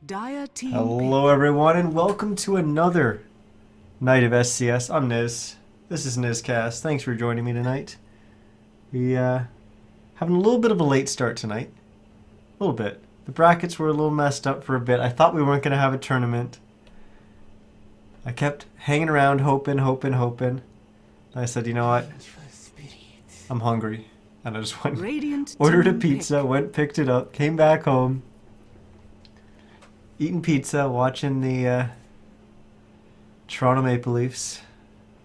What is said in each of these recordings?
Dire team Hello everyone and welcome to another night of SCS. I'm Niz. This is NizCast. Thanks for joining me tonight. We having a little bit of a late start tonight. A little bit. The brackets were a little messed up for a bit. I thought we weren't going to have a tournament. I kept hanging around hoping. And I said, you know what? I'm hungry. And I just went, ordered a pizza, went, picked it up, came back home, eating pizza, watching the Toronto Maple Leafs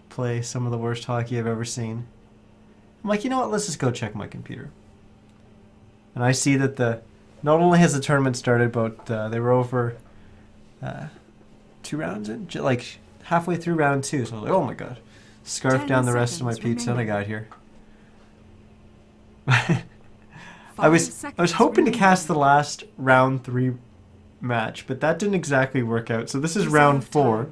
play some of the worst hockey I've ever seen. I'm like, you know what? Let's just go check my computer. And I see that not only has the tournament started, but they were over 2 rounds in, like halfway through round 2. So I was like, oh my god, scarfed down the rest of my pizza and I got here. I was hoping to cast the last round 3 match, but that didn't exactly work out. So this is round 4.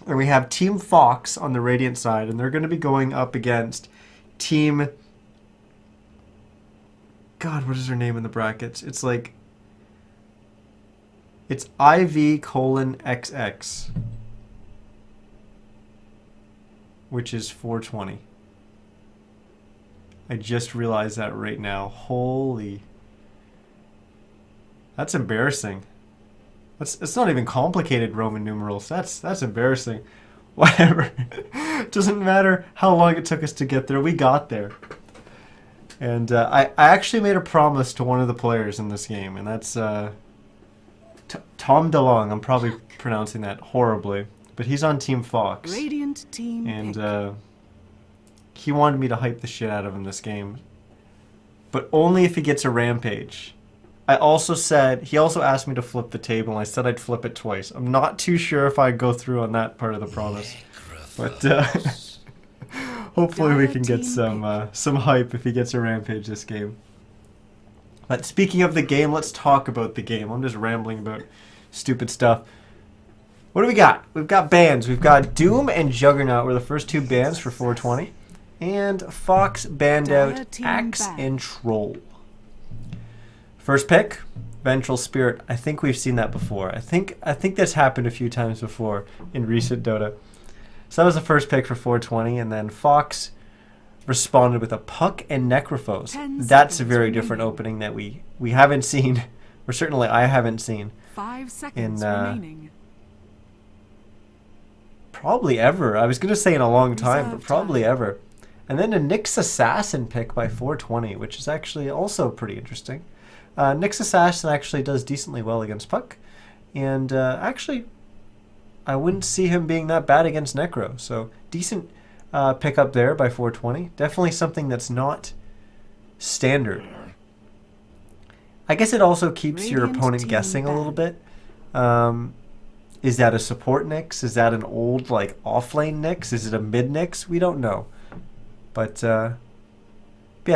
And we have Team Fox on the Radiant side, and they're going to be going up against Team... God, what is their name in the brackets? It's like... It's IV:XX. Which is 420. I just realized that right now. Holy... That's embarrassing. It's not even complicated Roman numerals. That's embarrassing. Whatever. Doesn't matter how long it took us to get there. We got there. And I actually made a promise to one of the players in this game, and that's Tom DeLong. I'm probably pronouncing that horribly, but he's on Team Fox. Radiant team and he wanted me to hype the shit out of him this game, but only if he gets a rampage. He also asked me to flip the table, and I said I'd flip it twice. I'm not too sure if I'd go through on that part of the promise. But hopefully we can get some hype if he gets a rampage this game. But speaking of the game, let's talk about the game. I'm just rambling about stupid stuff. What do we got? We've got bans. We've got Doom and Juggernaut were the first 2 bans for 420. And Fox banned out Axe and Troll. First pick, Vengeful Spirit. I think we've seen that before. I think that's happened a few times before in recent Dota. So that was the first pick for 420, and then Fox responded with a Puck and Necrophos. That's a very different opening that we haven't seen, or certainly I haven't seen 5 seconds remaining. Probably ever. I was going to say in a long time, but probably ever. And then a Nyx Assassin pick by 420, which is actually also pretty interesting. Nyx Assassin actually does decently well against Puck. And actually, I wouldn't see him being that bad against Necro. So, decent pick up there by 420. Definitely something that's not standard. I guess it also keeps your opponent guessing a little bit. Is that a support Nyx? Is that an old, like, off-lane Nyx? Is it a mid Nyx? We don't know. But yeah,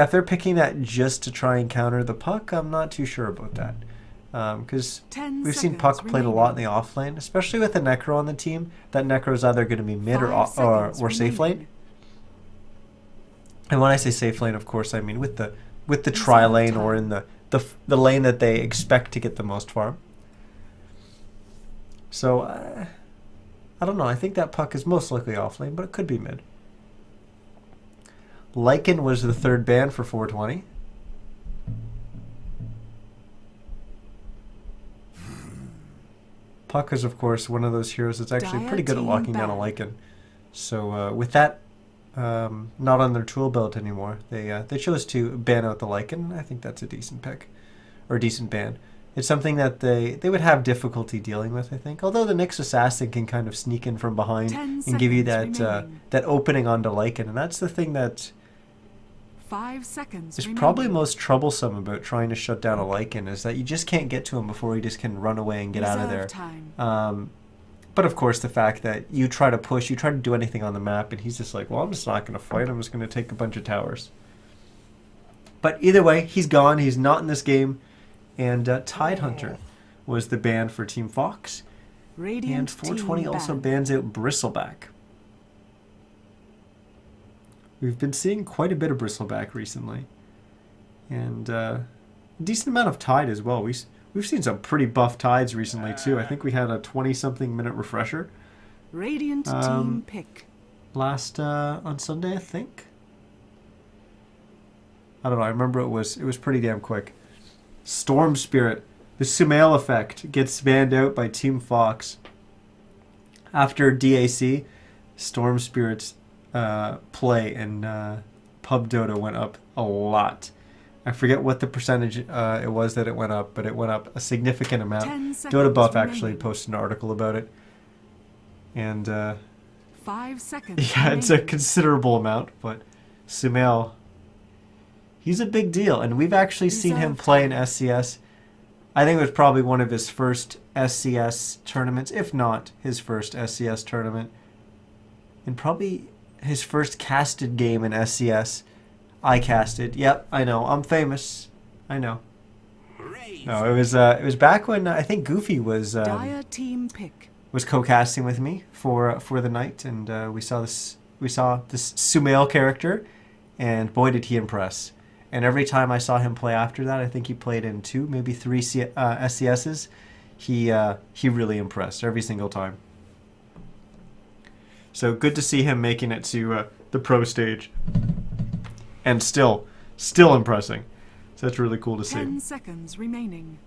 if they're picking that just to try and counter the Puck, I'm not too sure about that. Because we've seen Puck played a lot in the off lane, especially with a Necro on the team. That Necro is either going to be mid or safe lane. And when I say safe lane, of course, I mean with the tri lane or in the lane that they expect to get the most farm. So I don't know. I think that Puck is most likely off lane, but it could be mid. Lycan was the 3rd ban for 420. Puck is, of course, one of those heroes that's actually pretty good at locking down a Lycan. So with that not on their tool belt anymore, they chose to ban out the Lycan. I think that's a decent pick, or a decent ban. It's something that they would have difficulty dealing with, I think. Although the Nyx Assassin can kind of sneak in from behind and give you that opening onto Lycan, and that's the thing that 5 seconds is probably most troublesome about trying to shut down a Lycan, is that you just can't get to him before he just can run away and get out of there. But of course, the fact that you try to push, you try to do anything on the map, and he's just like, well, I'm just not going to fight. I'm just going to take a bunch of towers. But either way, he's gone. He's not in this game. And Tidehunter was the ban for Team Fox. And 420 also bans out Bristleback. We've been seeing quite a bit of Bristleback recently. And decent amount of Tide as well. We've seen some pretty buff Tides recently too. I think we had a 20-something minute refresher Radiant team pick. last on Sunday, I think. I don't know. I remember it was pretty damn quick. Storm Spirit, the Sumail effect gets banned out by Team Fox. After DAC, Storm Spirit's play in Pub Dota went up a lot. I forget what the percentage it was that it went up, but it went up a significant amount. Dota Buff actually posted an article about it. And 5 seconds. yeah, it's a considerable amount, but Sumail, he's a big deal. And we've actually seen him play in SCS. I think it was probably one of his first SCS tournaments, if not his first SCS tournament. And probably his first casted game in SCS. I casted. Yep, I know. I'm famous. I know. No, it was back when I think Goofy was Dire team pick. was co-casting with me for the night, and we saw this Sumail character, and boy did he impress. And every time I saw him play after that, I think he played in 2, maybe 3 SCSs. He really impressed every single time. So good to see him making it to the pro stage. And still impressing. So that's really cool to see. 10 seconds remaining.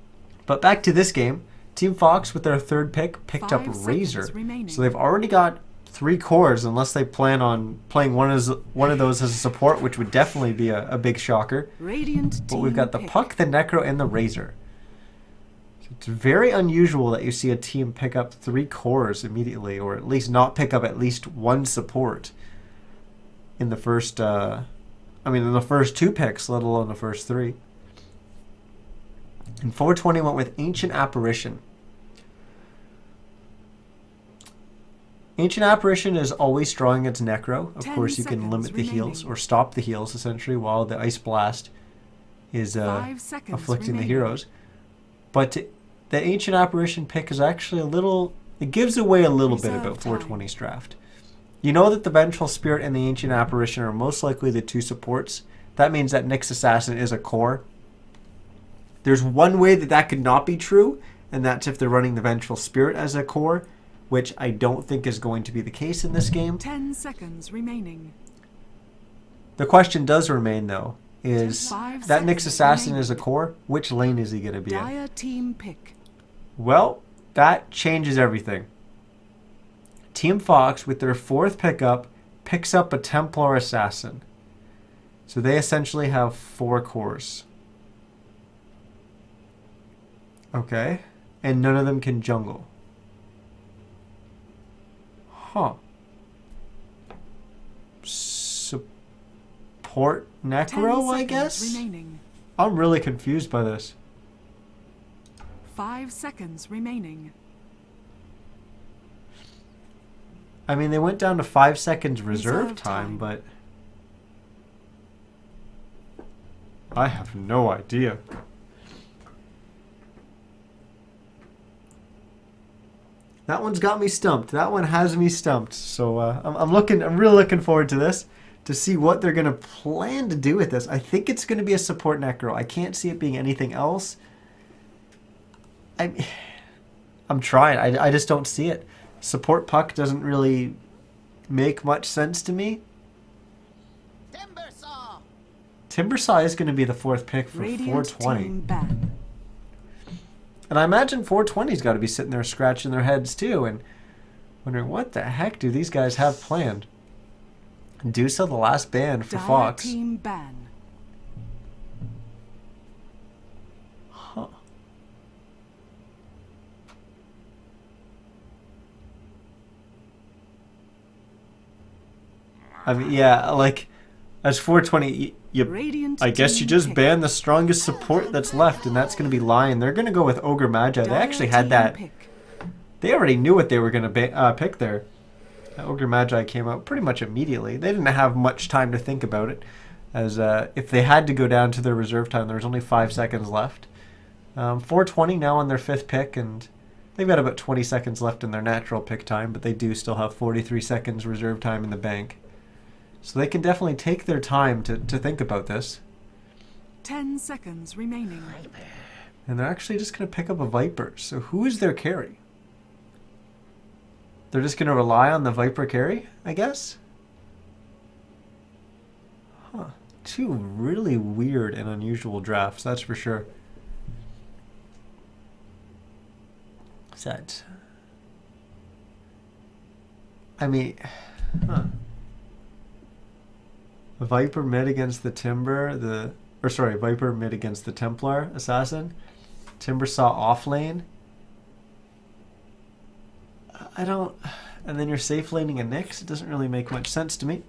But back to this game. Team Fox, with their third pick, picked up 5 seconds Razor. remaining. So they've already got 3 cores, unless they plan on playing one of those as a support, which would definitely be a big shocker. Radiant But team we've got the pick. Puck, the Necro, and the Razor. So it's very unusual that you see a team pick up 3 cores immediately, or at least not pick up at least 1 support in the first... in the first 2 picks, let alone the first 3. And 420 went with Ancient Apparition. Ancient Apparition is always strong against Necro. Of 10 course, you can seconds limit the heals, remaining. or stop the heals, essentially, while the Ice Blast is 5 seconds afflicting the remaining. heroes. But the Ancient Apparition pick is actually a little... It gives away a little bit Reserve about time. 420's draft. You know that the Vengeful Spirit and the Ancient Apparition are most likely the 2 supports. That means that Nyx Assassin is a core. There's one way that could not be true, and that's if they're running the Vengeful Spirit as a core, which I don't think is going to be the case in this game. 10 seconds remaining. The question does remain, though, is 5 that Nyx seconds Assassin remaining. is a core, which lane is he going to be in? Dire team pick. Well, that changes everything. Team Fox, with their 4th pickup, picks up a Templar Assassin. So they essentially have 4 cores. Okay. And none of them can jungle. Huh. Support 10 Necro, I seconds guess? remaining. I'm really confused by this. 5 seconds remaining. I mean, they went down to 5 seconds reserve Reserve time, time. but I have no idea. That one's got me stumped. That one has me stumped. So I'm really looking forward to this, to see what they're gonna plan to do with this. I think it's gonna be a support Necro. I can't see it being anything else. I'm trying. I just don't see it. Support Puck doesn't really make much sense to me. Timbersaw is going to be the 4th pick for Radiant 420. team ban. And I imagine 420's got to be sitting there scratching their heads too and wondering what the heck do these guys have planned. Dusa, the last ban for Dire Fox. team ban. Huh. I mean, yeah, like, as 420, Radiant I guess you team just pick. ban the strongest support that's left, and that's going to be Lion. They're going to go with Ogre Magi. They Dire actually had team that. pick. They already knew what they were going to pick there. Ogre Magi came out pretty much immediately. They didn't have much time to think about it, as if they had to go down to their reserve time, there was only 5 seconds left. 420 now on their 5th pick, and they've got about 20 seconds left in their natural pick time, but they do still have 43 seconds reserve time in the bank. So they can definitely take their time to think about this. 10 seconds remaining. And they're actually just going to pick up a Viper. So who is their carry? They're just going to rely on the Viper carry, I guess? Huh. Two really weird and unusual drafts, that's for sure. Set. I mean, huh. Viper mid against the Timber, Viper mid against the Templar Assassin. Timber saw off lane. I don't... And then you're safe laning a Nyx? It doesn't really make much sense to me.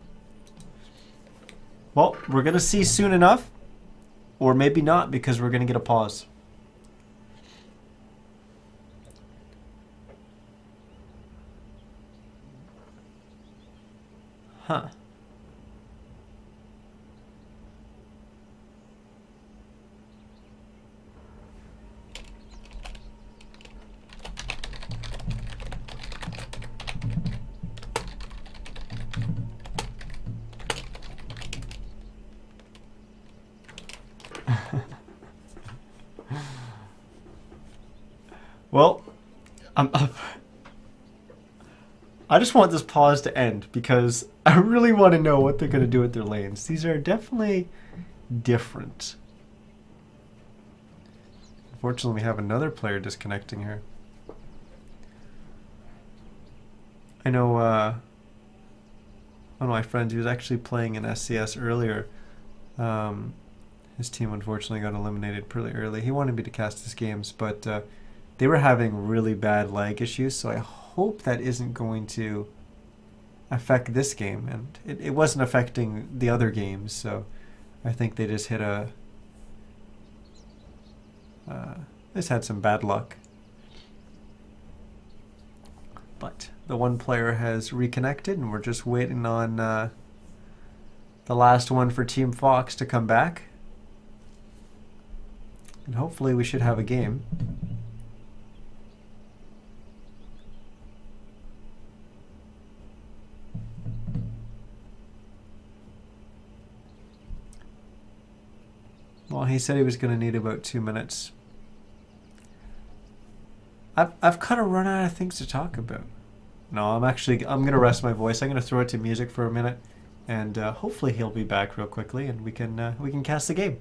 Well, we're going to see soon enough. Or maybe not, because we're going to get a pause. Huh. Well, I'm up. I just want this pause to end because I really want to know what they're going to do with their lanes. These are definitely different. Unfortunately, we have another player disconnecting here. I know one of my friends, he was actually playing in SCS earlier. His team unfortunately got eliminated pretty early. He wanted me to cast his games, but they were having really bad lag issues, so I hope that isn't going to affect this game. And it wasn't affecting the other games, so I think they just hit a... just had some bad luck. But the one player has reconnected, and we're just waiting on the last one for Team Fox to come back. And hopefully we should have a game. Well, he said he was going to need about 2 minutes. I've kind of run out of things to talk about. No, I'm going to rest my voice. I'm going to throw it to music for a minute, and hopefully he'll be back real quickly, and we can cast the game.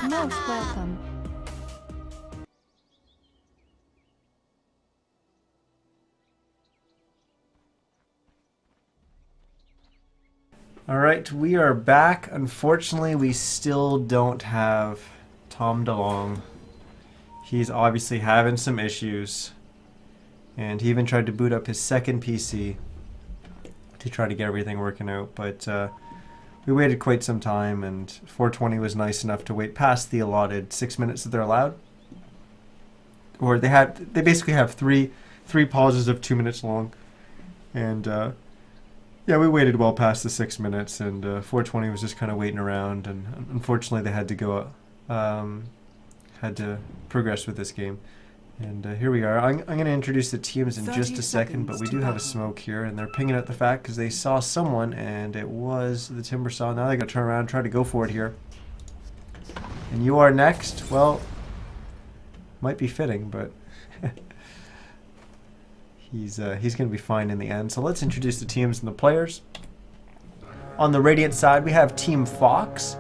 Most welcome. Alright, we are back. Unfortunately, we still don't have Tom DeLong. He's obviously having some issues. And he even tried to boot up his second PC to try to get everything working out. But we waited quite some time, and 420 was nice enough to wait past the allotted 6 minutes that they're allowed. Or they basically have three pauses of 2 minutes long. And yeah, we waited well past the 6 minutes, and 420 was just kind of waiting around, and unfortunately they had to go, had to progress with this game. And here we are. I'm going to introduce the teams in just a second, but we do have a smoke here, and they're pinging out the fact because they saw someone, and it was the Timbersaw. Now they got to turn around and try to go for it here. And you are next. Well, might be fitting, but he's going to be fine in the end. So let's introduce the teams and the players. On the Radiant side, we have Team Fox.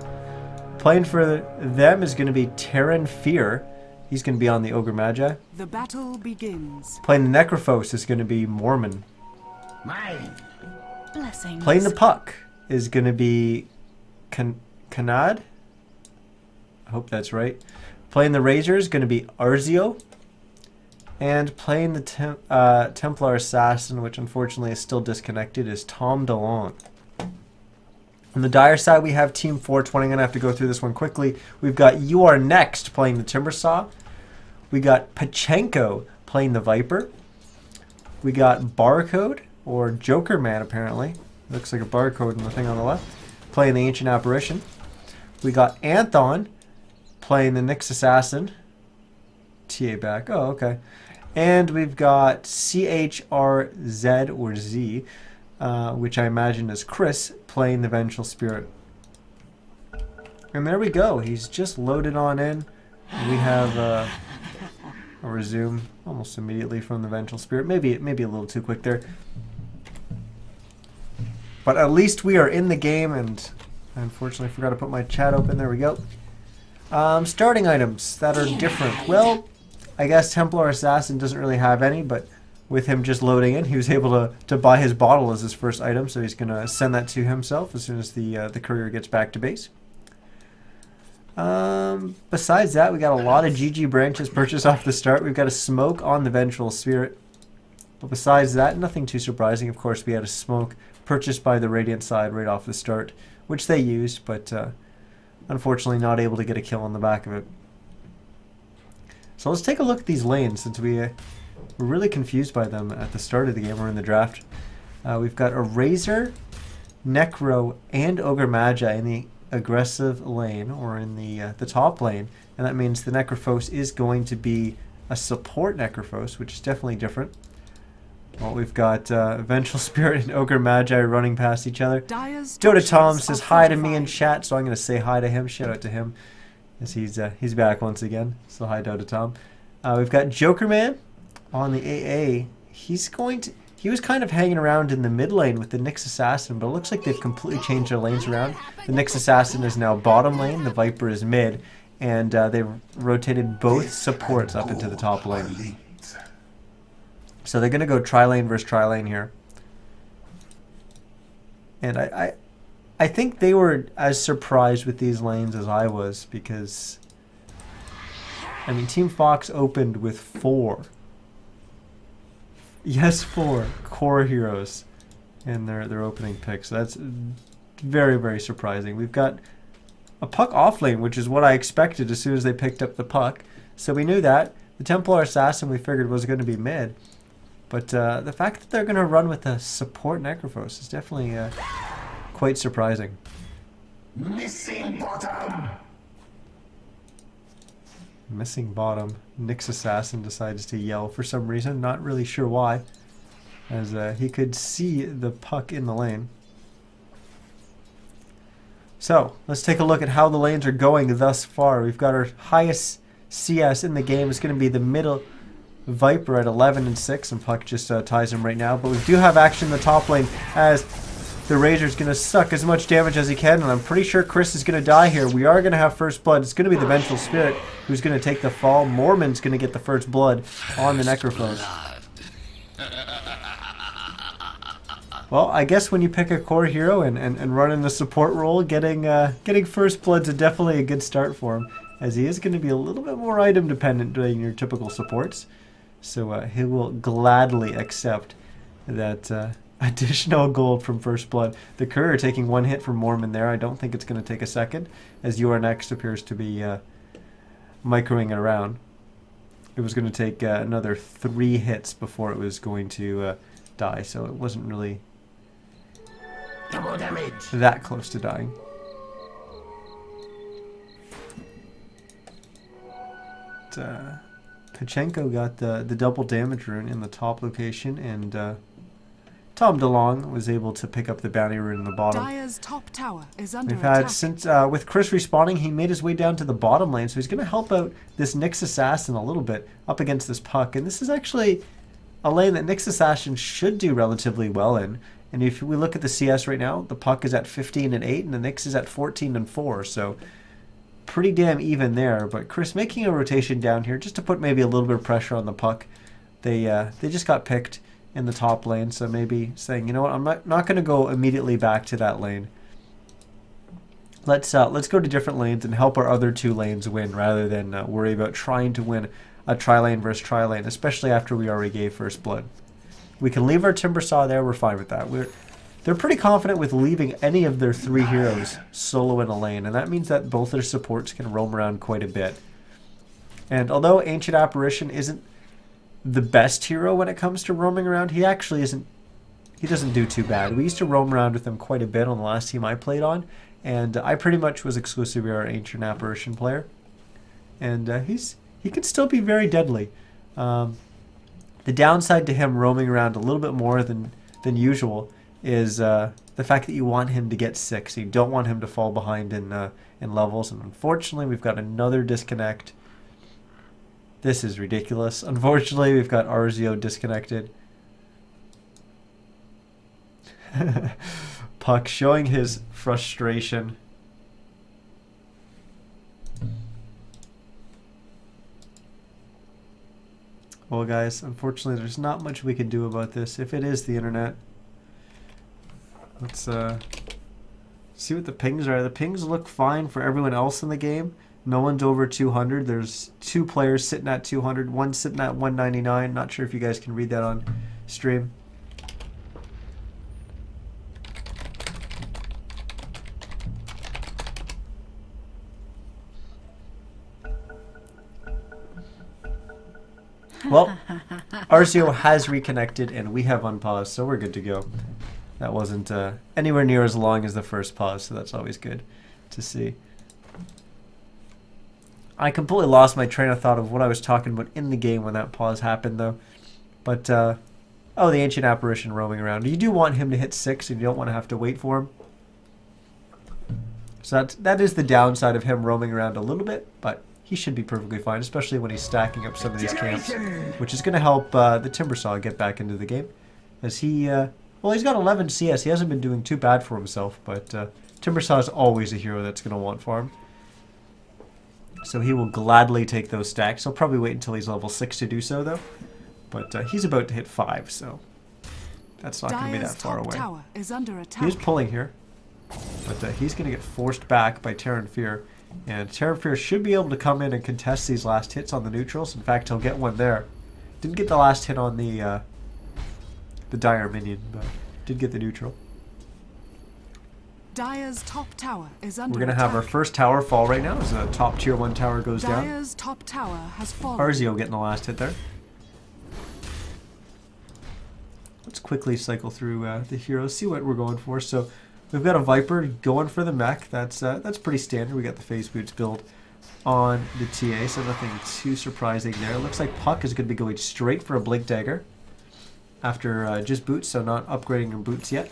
Playing for them is going to be Terran Fear. He's going to be on the Ogre Magi. The battle begins. Playing the Necrophos is going to be Mormon. Mine. Blessings. Playing the Puck is going to be Kanad. I hope that's right. Playing the Razor is going to be Arzio. And playing the Templar Assassin, which unfortunately is still disconnected, is Tom DeLong. On the Dire side, we have Team 420. I'm going to have to go through this one quickly. We've got You Are Next playing the Timbersaw. We got Pachenko playing the Viper. We got Barcode, or Joker Man apparently. Looks like a barcode in the thing on the left. Playing the Ancient Apparition. We got Anthon playing the Nyx Assassin. TA back. Oh, okay. And we've got CHRZ or Z, which I imagine is Chris, playing the Vengeful Spirit. And there we go. He's just loaded on in. We have a resume almost immediately from the Vengeful Spirit. Maybe a little too quick there. But at least we are in the game, and I unfortunately forgot to put my chat open. There we go. Starting items that are different. Well, I guess Templar Assassin doesn't really have any, but with him just loading in, he was able to buy his bottle as his first item, so he's going to send that to himself as soon as the courier gets back to base. Besides that, we got a lot of GG branches purchased off the start. We've got a smoke on the Vengeful Spirit. But besides that, nothing too surprising. Of course, we had a smoke purchased by the Radiant side right off the start, which they used, but unfortunately not able to get a kill on the back of it. So let's take a look at these lanes, since we were really confused by them at the start of the game or in the draft. We've got a Razor, Necro, and Ogre Magi in the aggressive lane, or in the top lane, and that means the Necrophos is going to be a support Necrophos, which is definitely different. Well, we've got Vengeful Spirit and Ogre Magi running past each other. Dota Tom says hi to me in chat, so I'm going to say hi to him. Shout out to him, as he's back once again. So hi, Dota Tom. We've got Joker Man on the AA. He was kind of hanging around in the mid lane with the Nyx Assassin, but it looks like they've completely changed their lanes around. The Nyx Assassin is now bottom lane, the Viper is mid, and they've rotated both supports up into the top lane. So they're going to go tri-lane versus tri-lane here. And I think they were as surprised with these lanes as I was, because, I mean, Team Fox opened with 4 core heroes in their opening pick. So that's very, very surprising. We've got a Puck off lane, which is what I expected as soon as they picked up the Puck. So we knew that. The Templar Assassin we figured was going to be mid. But the fact that they're going to run with a support Necrophos is definitely quite surprising. Missing bottom. Missing bottom. Nyx Assassin decides to yell for some reason. Not really sure why, as he could see the Puck in the lane. So let's take a look at how the lanes are going thus far. We've got our highest CS in the game. It's going to be the middle Viper at 11 and 6, and Puck just ties him right now. But we do have action in the top lane as The Razor's going to suck as much damage as he can, and I'm pretty sure Chris is going to die here. We are going to have first blood. It's going to be the Vengeful Spirit who's going to take the fall. Mormon's going to get the first blood on the Necrophos. Well, I guess when you pick a core hero and run in the support role, getting first blood's definitely a good start for him, as he is going to be a little bit more item dependent than your typical supports. So he will gladly accept that additional gold from first blood. The Courier taking one hit from Mormon there. I don't think it's going to take a second, as You Are Next appears to be microing it around. It was going to take another 3 hits before it was going to die, so it wasn't really Double damage. that close to dying. Pachenko got the double damage rune in the top location, and Tom DeLong was able to pick up the bounty rune in the bottom. Dire's top tower is under We've had, attack. since with Chris respawning, he made his way down to the bottom lane, so he's going to help out this Nyx Assassin a little bit up against this Puck. And this is actually a lane that Nyx Assassin should do relatively well in. And if we look at the CS right now, the Puck is at 15 and 8, and the Nyx is at 14 and 4, so pretty damn even there. But Chris making a rotation down here just to put maybe a little bit of pressure on the Puck. They just got picked in the top lane, so maybe saying, you know what, I'm not going to go immediately back to that lane. Let's go to different lanes and help our other 2 lanes win, rather than worry about trying to win a tri-lane versus tri-lane, especially after we already gave first blood. We can leave our Timbersaw there, we're fine with that. They're pretty confident with leaving any of their 3 heroes solo in a lane, and that means that both their supports can roam around quite a bit. And although Ancient Apparition isn't the best hero when it comes to roaming around, he actually isn't. He doesn't do too bad. We used to roam around with him quite a bit on the last team I played on, and I pretty much was exclusively our Ancient Apparition player. And he can still be very deadly. The downside to him roaming around a little bit more than usual is the fact that you want him to get 6. You don't want him to fall behind in levels, and unfortunately we've got another disconnect. This is ridiculous. Unfortunately, we've got Arzio disconnected. Puck showing his frustration. Well, guys, unfortunately, there's not much we can do about this. If it is the internet, let's see what the pings are. The pings look fine for everyone else in the game. No one's over 200. There's 2 players sitting at 200. One sitting at 199. Not sure if you guys can read that on stream. Well, Arzio has reconnected and we have unpaused, so we're good to go. That wasn't anywhere near as long as the first pause, so that's always good to see. I completely lost my train of thought of what I was talking about in the game when that pause happened, though. But, oh, the Ancient Apparition roaming around. You do want him to hit 6, and you don't want to have to wait for him. So that is the downside of him roaming around a little bit, but he should be perfectly fine, especially when he's stacking up some of these camps, which is going to help the Timbersaw get back into the game. As he, well, he's got 11 CS. He hasn't been doing too bad for himself, but Timbersaw is always a hero that's going to want farm. So he will gladly take those stacks. He'll probably wait until he's level 6 to do so, though. But he's about to hit 5, so that's not going to be that far away. Tower is under attack. He's pulling here, but he's going to get forced back by Terran Fear. And Terran Fear should be able to come in and contest these last hits on the neutrals. In fact, he'll get one there. Didn't get the last hit on the Dire minion, but did get the neutral. Dire's top tower is under We're going to attack. have our first tower fall right now as the top tier 1 tower goes down. Dire's top tower has fallen. Arzio getting the last hit there. Let's quickly cycle through the heroes, see what we're going for. So we've got a Viper going for the mech. That's pretty standard. We got the phase boots build on the TA, so nothing too surprising there. It looks like Puck is going to be going straight for a Blink Dagger after just boots, so not upgrading your boots yet.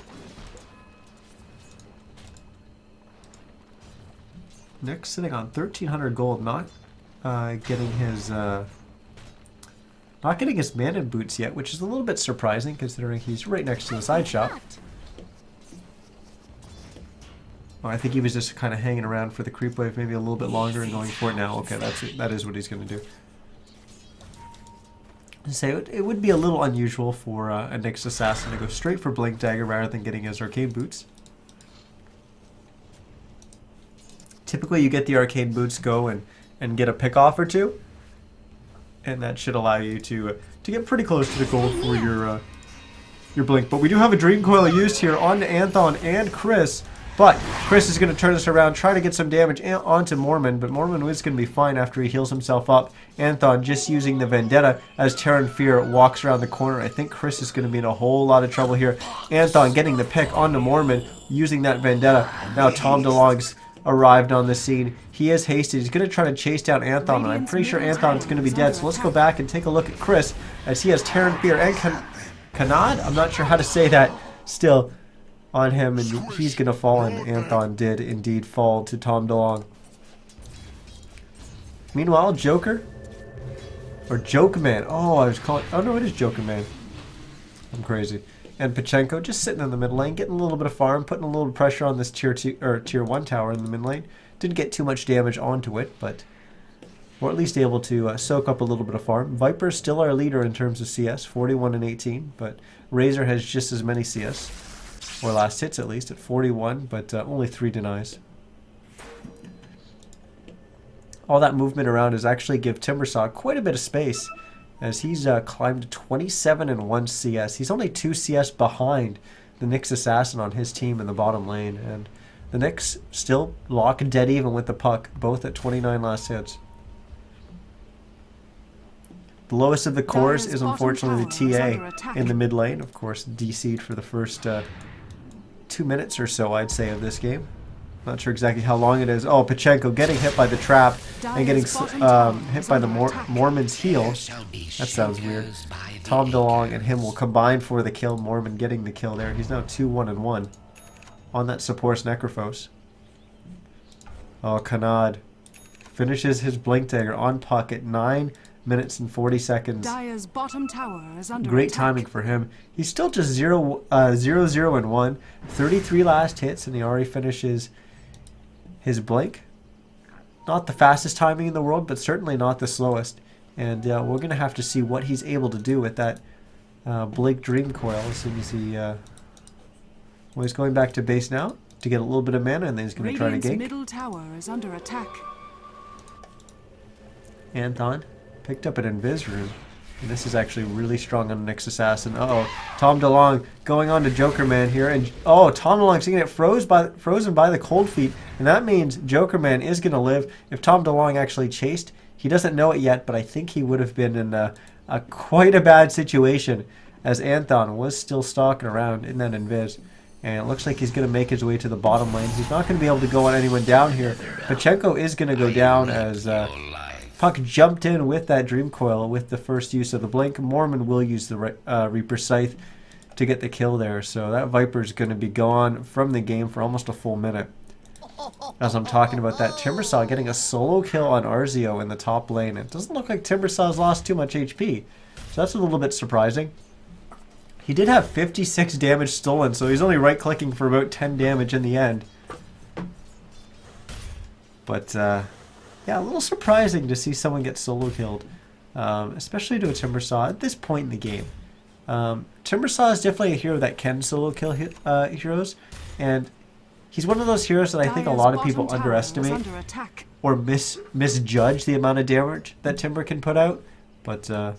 Next, sitting on 1,300 gold, not getting his mana boots yet, which is a little bit surprising considering he's right next to the side shop. Oh, I think he was just kind of hanging around for the creep wave maybe a little bit longer and going for it now. Okay, that is what he's going to do. Say it would be a little unusual for a Nyx Assassin to go straight for Blink Dagger rather than getting his Arcane Boots. Typically you get the Arcane Boots go and get a pick off or two, and that should allow you to get pretty close to the goal for your Blink. But we do have a Dream Coil used here onto Anthon and Chris. But Chris is going to turn this around, try to get some damage onto Mormon, but Mormon is going to be fine after he heals himself up. Anthon just using the Vendetta as Terran Fear walks around the corner. I think Chris is going to be in a whole lot of trouble here. Anthon getting the pick onto Mormon, using that Vendetta. Now Tom DeLong's arrived on the scene. He is hasted. He's going to try to chase down Anthon, and I'm pretty sure Anthon's going to be dead. So let's go back and take a look at Chris as he has Terran Fear and Kanad? I'm not sure how to say that still. On him, and he's gonna fall, and Anthon did indeed fall to Tom DeLong. Meanwhile, Joker or Joke Man. Oh, I was calling. Oh no, it is Joker Man. I'm crazy. And Pachenko just sitting in the mid lane, getting a little bit of farm, putting a little pressure on this tier 2 or tier 1 tower in the mid lane. Didn't get too much damage onto it, but we're at least able to soak up a little bit of farm. Viper's still our leader in terms of CS, 41 and 18, but Razor has just as many CS. Or last hits at least, at 41, but only 3 denies. All that movement around is actually give Timbersaw quite a bit of space, as he's climbed to 27 and 1 CS. He's only 2 CS behind the Nyx Assassin on his team in the bottom lane, and the Nyx still lock dead even with the puck, both at 29 last hits. The lowest of the cores is unfortunately the TA in the mid lane, of course DC'd for the first 2 minutes or so, I'd say, of this game. Not sure exactly how long it is. Oh, Pachenko getting hit by the trap and getting hit by the Mormon's heal. That sounds weird. Tom DeLong and him will combine for the kill. Mormon getting the kill there. He's now 2-1-1 on that support's Necrophos. Oh, Kanad finishes his Blink Dagger on puck at 9 minutes and 40 seconds. Dire's bottom tower is under Great attack. timing for him. He's still just 0-0-1, 33 last hits, and he already finishes his Blink. Not the fastest timing in the world, but certainly not the slowest. And we're going to have to see what he's able to do with that Blink Dream Coil as soon as he... well, he's going back to base now to get a little bit of mana, and then he's going to try to gank. Middle tower is under attack. Anthon picked up an Invis Rune. And this is actually really strong on Nyx Assassin. Uh-oh. Tom DeLong going on to Joker Man here. And oh, Tom DeLong's going to get frozen by the cold feet. And that means Joker Man is going to live. If Tom DeLong actually chased, he doesn't know it yet, but I think he would have been in quite a bad situation, as Anthon was still stalking around in that Invis. And it looks like he's going to make his way to the bottom lane. He's not going to be able to go on anyone down here. Pachenko is going to go down as... Puck jumped in with that Dream Coil with the first use of the Blink. Mormon will use the Reaper Scythe to get the kill there. So that Viper's going to be gone from the game for almost a full minute. As I'm talking about that, Timbersaw getting a solo kill on Arzio in the top lane. It doesn't look like Timbersaw's lost too much HP. So that's a little bit surprising. He did have 56 damage stolen, so he's only right-clicking for about 10 damage in the end. But... yeah, a little surprising to see someone get solo killed, especially to a Timbersaw at this point in the game. Timbersaw is definitely a hero that can solo kill heroes, and he's one of those heroes that I think a lot of people underestimate or misjudge the amount of damage that Timber can put out. But yeah,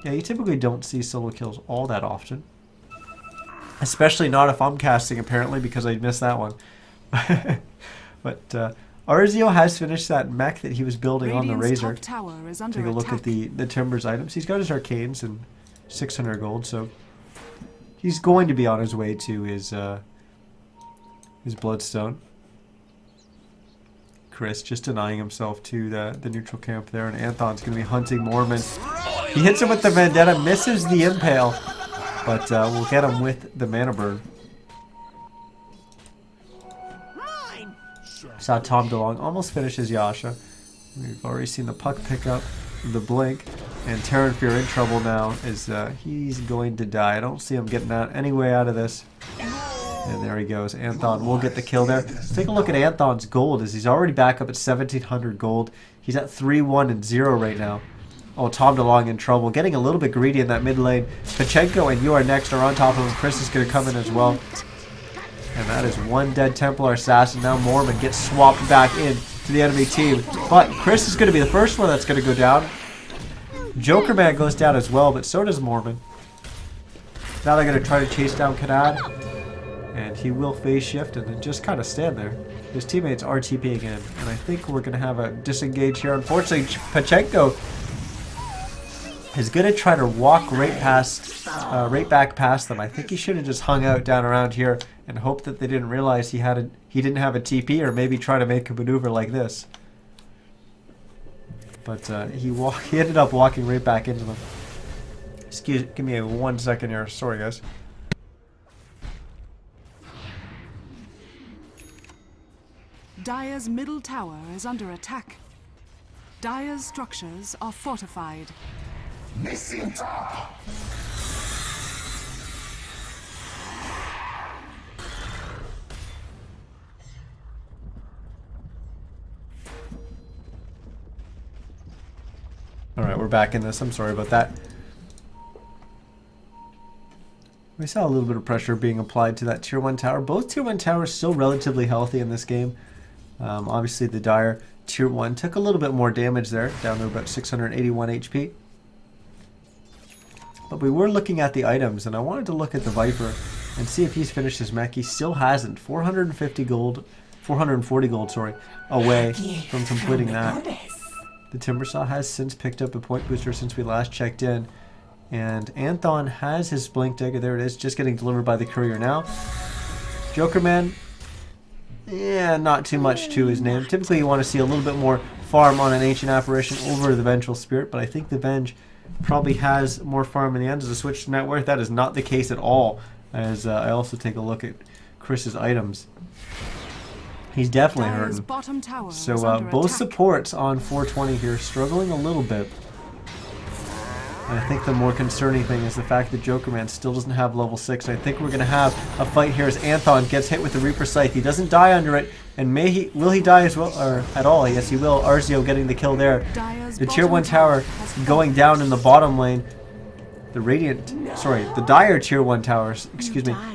you typically don't see solo kills all that often, especially not if I'm casting, apparently, because I missed that one. But Arzio has finished that mech that he was building on the Razor. Take a look at the Timbers items. He's got his Arcanes and 600 gold, so he's going to be on his way to his Bloodstone. Chris just denying himself to the neutral camp there, and Anthon's going to be hunting Mormon. He hits him with the Vendetta, misses the Impale, but we'll get him with the Mana Burn. Saw Tom DeLong almost finish his Yasha. We've already seen the puck pick up the Blink, and Terran Fear in trouble now as he's going to die. I don't see him getting any way out of this. And there he goes. Anthon will get the kill there. Let's take a look at Anthon's gold as he's already back up at 1,700 gold. He's at 3-1-0 right now. Oh, Tom DeLong in trouble. Getting a little bit greedy in that mid lane. Pachenko and You Are Next are on top of him. Chris is going to come in as well. And that is one dead Templar assassin. Now Mormon gets swapped back in to the enemy team. But Chris is going to be the first one that's going to go down. Joker Man goes down as well, but so does Mormon. Now they're going to try to chase down Kanad. And he will phase shift and then just kind of stand there. His teammates are TP again. And I think we're going to have a disengage here. Unfortunately, Pachenko is going to try to walk right back past them. I think he should have just hung out down around here and hoped that they didn't realize he didn't have a TP, or maybe try to make a maneuver like this. But he ended up walking right back into them. Give me 1 second here. Sorry, guys. Dire's middle tower is under attack. Dire's structures are fortified. Missing top. Alright, we're back in this. I'm sorry about that. We saw a little bit of pressure being applied to that tier 1 tower. Both tier 1 towers still relatively healthy in this game. Obviously the Dire tier 1 took a little bit more damage there, down to about 681 HP. But we were looking at the items, and I wanted to look at the Viper and see if he's finished his mech. He still hasn't. 440 gold, sorry, away from completing that. The Timbersaw has since picked up a point booster since we last checked in. And Anthon has his Blink Dagger. There it is, just getting delivered by the courier now. Joker Man, yeah, not too much to his name. Typically you want to see a little bit more farm on an Ancient Apparition over the Vengeful Spirit, but I think the Venge probably has more farm in the end as a switch to net worth. That is not the case at all, as I also take a look at Chris's items. He's definitely hurting. So both supports on 420 here struggling a little bit. And I think the more concerning thing is the fact that Joker Man still doesn't have level 6. I think we're going to have a fight here as Anthon gets hit with the Reaper Scythe. He doesn't die under it, and will he die as well, or at all? Yes, he will. Arzio getting the kill there. The tier 1 tower going down in the bottom lane. The Dire tier 1 towers,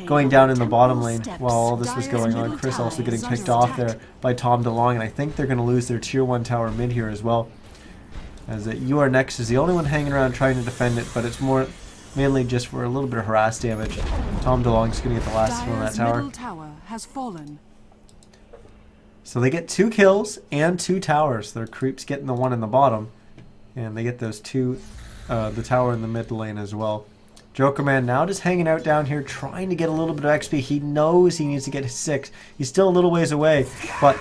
going down in the bottom lane while all this was going on. Chris also getting picked off there by Tom DeLong, and I think they're going to lose their tier 1 tower mid here as well. As You Are Next is the only one hanging around trying to defend it, but it's mainly just for a little bit of harass damage. Tom DeLong's going to get the last kill on that tower. Has fallen. So they get 2 kills and 2 towers. Their creeps getting the one in the bottom, and they get those 2, the tower in the mid lane as well. Joker Man now just hanging out down here, trying to get a little bit of XP. He knows he needs to get 6. He's still a little ways away, but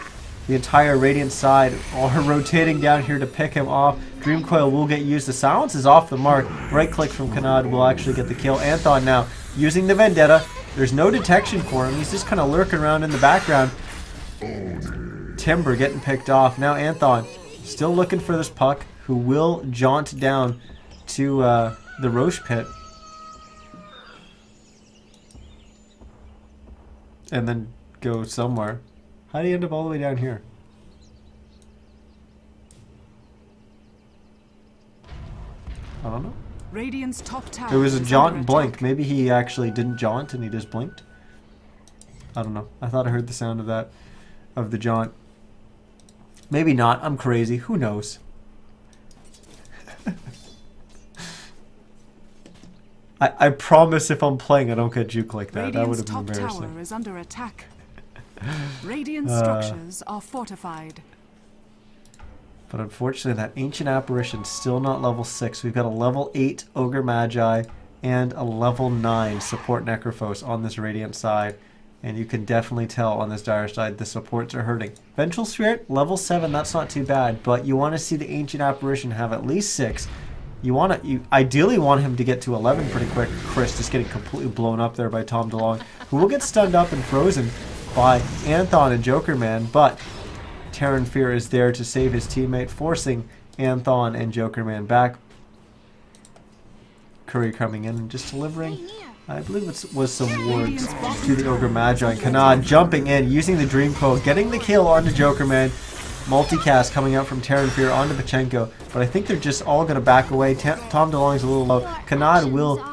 the entire Radiant side are rotating down here to pick him off. Dream Coil will get used. The silence is off the mark. Right click from Kanad will actually get the kill. Anthon now using the Vendetta. There's no detection for him. He's just kind of lurking around in the background. Timber getting picked off. Now Anthon still looking for this puck, who will jaunt down to the Roche pit. And then go somewhere. How do you end up all the way down here? I don't know. Radiant's top tower. There was a jaunt and blink. Maybe he actually didn't jaunt and he just blinked. I don't know. I thought I heard the sound of that, of the jaunt. Maybe not. I'm crazy. Who knows? I promise if I'm playing I don't get juke like that. That would have been embarrassing. Radiant's top tower is under attack. Radiant structures are fortified. But unfortunately, that Ancient Apparition's still not level 6. We've got a level 8 Ogre Magi and a level 9 Support Necrophos on this Radiant side. And you can definitely tell on this Dire side the supports are hurting. Vengeful Spirit, level 7, that's not too bad. But you want to see the Ancient Apparition have at least 6. You ideally want him to get to 11 pretty quick. Chris just getting completely blown up there by Tom DeLong, who will get stunned up and frozen by Anthon and Joker Man, but Terran Fear is there to save his teammate, forcing Anthon and Joker Man back. Curry coming in and just delivering I believe it was some wards to the Ogre Magi. And Kanad jumping in, using the Dream Coil, getting the kill onto Joker Man. Multicast coming out from Terran Fear onto Pachenko. But I think they're just all going to back away. Tom DeLong's a little low. Kanad will,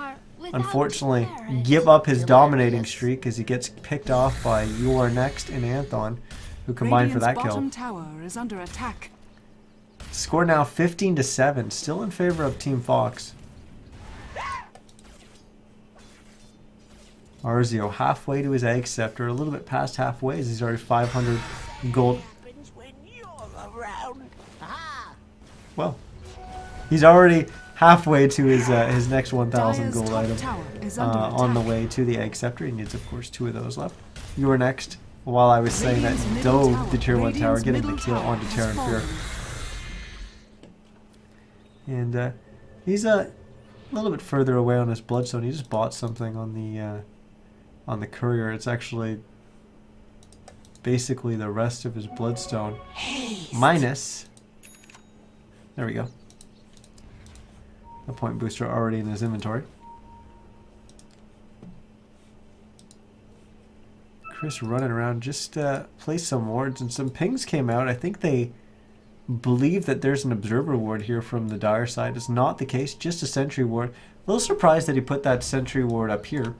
unfortunately, give up his dominating streak as he gets picked off by You Are Next and Anthon, who combined for that kill. Bottom tower is under attack. Score now 15-7, still in favor of Team Fox. Arzio halfway to his Egg Scepter, a little bit past halfway as he's already 500 gold. Well, he's already halfway to his next 1,000 gold item on the way to the Egg Scepter. He needs, of course, 2 of those left. You are next. While I was saying that, dove the tier 1 tower, getting the kill onto Terran Fear. And he's a little bit further away on his Bloodstone. He just bought something on the Courier. It's actually basically the rest of his Bloodstone minus. There we go. A point booster already in his inventory. Chris running around, just placed some wards and some pings came out. I think they believe that there's an observer ward here from the Dire side. It's not the case, just a sentry ward. A little surprised that he put that sentry ward up here.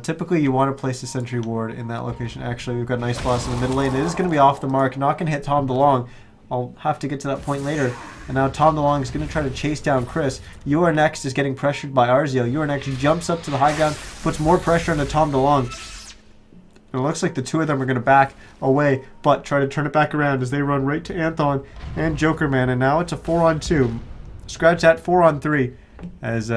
Typically you want to place a sentry ward in that location. Actually, we've got Nice Blast in the middle lane. It is going to be off the mark, not going to hit Tom DeLong. I'll have to get to that point later. And now Tom DeLong is going to try to chase down Chris. You Are Next is getting pressured by Arzio. You Are Next jumps up to the high ground, puts more pressure onto Tom DeLong. And it looks like the 2 of them are going to back away, but try to turn it back around as they run right to Anthon and Joker Man. And now it's a 4-on-2. Scratch that 4-on-3 as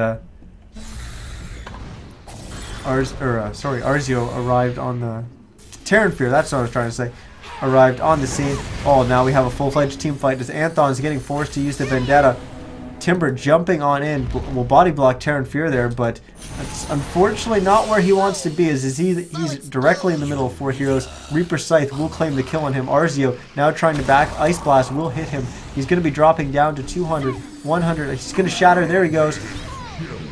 Arzio arrived on the Terran Fear. That's what I was trying to say. Arrived on the scene. Oh, now we have a full-fledged team fight as Anthon is getting forced to use the Vendetta. Timber jumping on in, will body block Terran Fear there, but that's unfortunately not where he wants to be, as he's directly in the middle of 4 heroes. Reaper Scythe will claim the kill on him. Arzio now trying to back. Ice Blast will hit him. He's going to be dropping down to 200, 100. He's going to shatter. There he goes.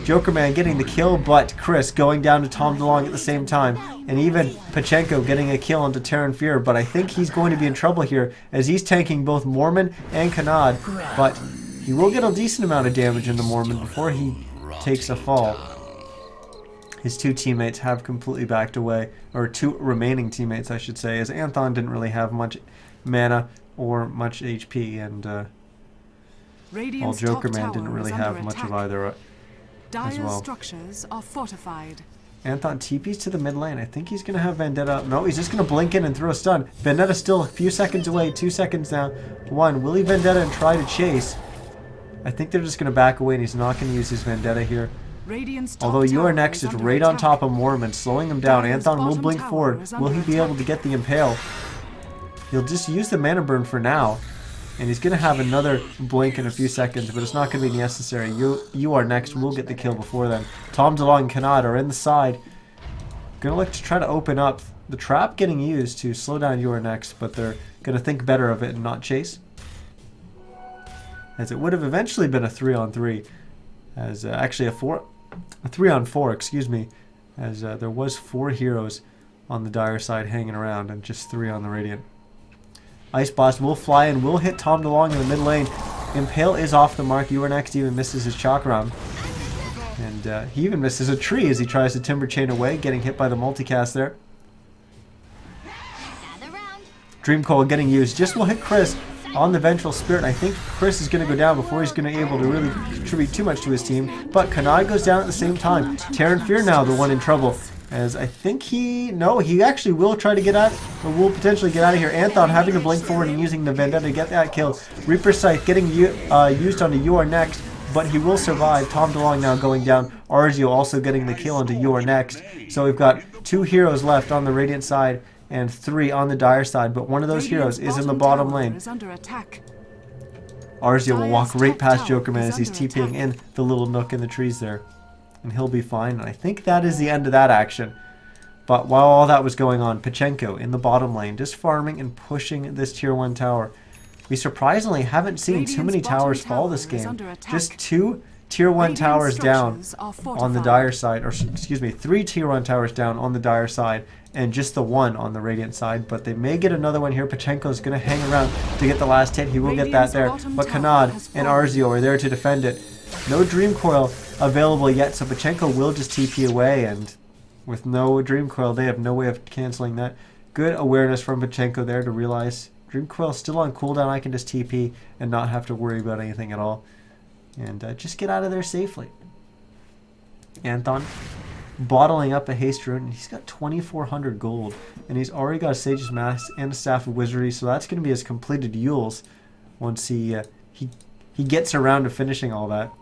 Joker Man getting the kill, but Chris going down to Tom DeLong at the same time. And even Pachenko getting a kill onto Terran Fear, but I think he's going to be in trouble here as he's tanking both Mormon and Kanad, but he will get a decent amount of damage into Mormon before he takes a fall. His 2 teammates have completely backed away, or 2 remaining teammates I should say, as Anthon didn't really have much mana or much HP, and while Joker Man didn't really have much of either as well. Structures are fortified. Anthon TPs to the mid lane. I think he's going to have Vendetta. No, he's just going to blink in and throw a stun. Vendetta still a few seconds away. 2 seconds now. 1. Will he Vendetta and try to chase? I think they're just going to back away and he's not going to use his Vendetta here. Although You Are Next is right on top of Mormon, slowing him down. Anthon will blink forward. Will he be able to get the Impale? He'll just use the mana burn for now. And he's going to have another blink in a few seconds, but it's not going to be necessary. You Are Next will get the kill before then. Tom DeLong and Kanad are in the side. Going to look to try to open up. The trap getting used to slow down You Are Next, but they're going to think better of it and not chase. As it would have eventually been a 3-on-3. As actually a 3-on-4, excuse me. As there was 4 heroes on the Dire side hanging around and just 3 on the Radiant. Ice Blast will fly and will hit Tom DeLong in the mid lane. Impale is off the mark. You Are Next even misses his Chakram. And he even misses a tree as he tries to Timber Chain away, getting hit by the multicast there. Dream Coil getting used. Just will hit Chris on the Vengeful Spirit. I think Chris is going to go down before he's going to be able to really contribute too much to his team. But Kanad goes down at the same time. Terran Fear now the one in trouble. As I think he actually will try to get out, or will potentially get out of here. Anthon having to blink forward and using the Vendetta to get that kill. Reaper Scythe getting used onto You Are Next, but he will survive. Tom DeLong now going down. Arzio also getting the kill onto You Are Next. So we've got 2 heroes left on the Radiant side and 3 on the Dire side, but one of those heroes is in the bottom lane. Arzio will walk right past Joker Man as he's TPing in the little nook in the trees there. And he'll be fine. And I think that is the end of that action. But while all that was going on, Pachenko in the bottom lane, just farming and pushing this tier 1 tower. We surprisingly haven't seen too many towers fall this game. Just 2 tier 1 Radiant towers down structures are on the fortified. dire side, or excuse me, 3 tier 1 towers down on the dire side, and just the 1 on the radiant side. But they may get another one here. Pachenko's going to hang around to get the last hit. He will get that Radiant's there. bottom But tower Kanad has and fallen. Arzio are there to defend it. No Dream Coil available yet, so Pachenko will just TP away, and with no Dream Coil, they have no way of canceling that. Good awareness from Pachenko there to realize Dream Coil still on cooldown. I can just TP and not have to worry about anything at all. And just get out of there safely. Anton bottling up a haste rune, and he's got 2,400 gold. And he's already got a Sage's Mask and a Staff of Wizardry, so that's going to be his completed Yules once he gets around to finishing all that.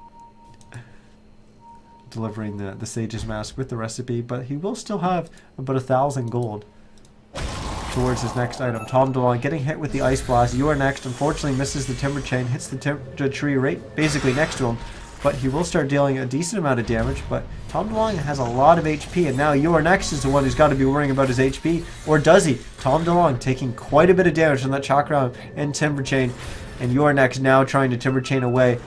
Delivering the Sage's Mask with the recipe, but he will still have about 1,000 gold towards his next item. Tom DeLong getting hit with the Ice Blast. You are next. Unfortunately misses the Timber Chain, hits the tree right basically next to him, but he will start dealing a decent amount of damage. But Tom DeLong has a lot of HP, and now You Are Next is the one who's got to be worrying about his HP, or does he? Tom DeLong taking quite a bit of damage from that Chakra and Timber Chain, and You Are Next now trying to Timber Chain away.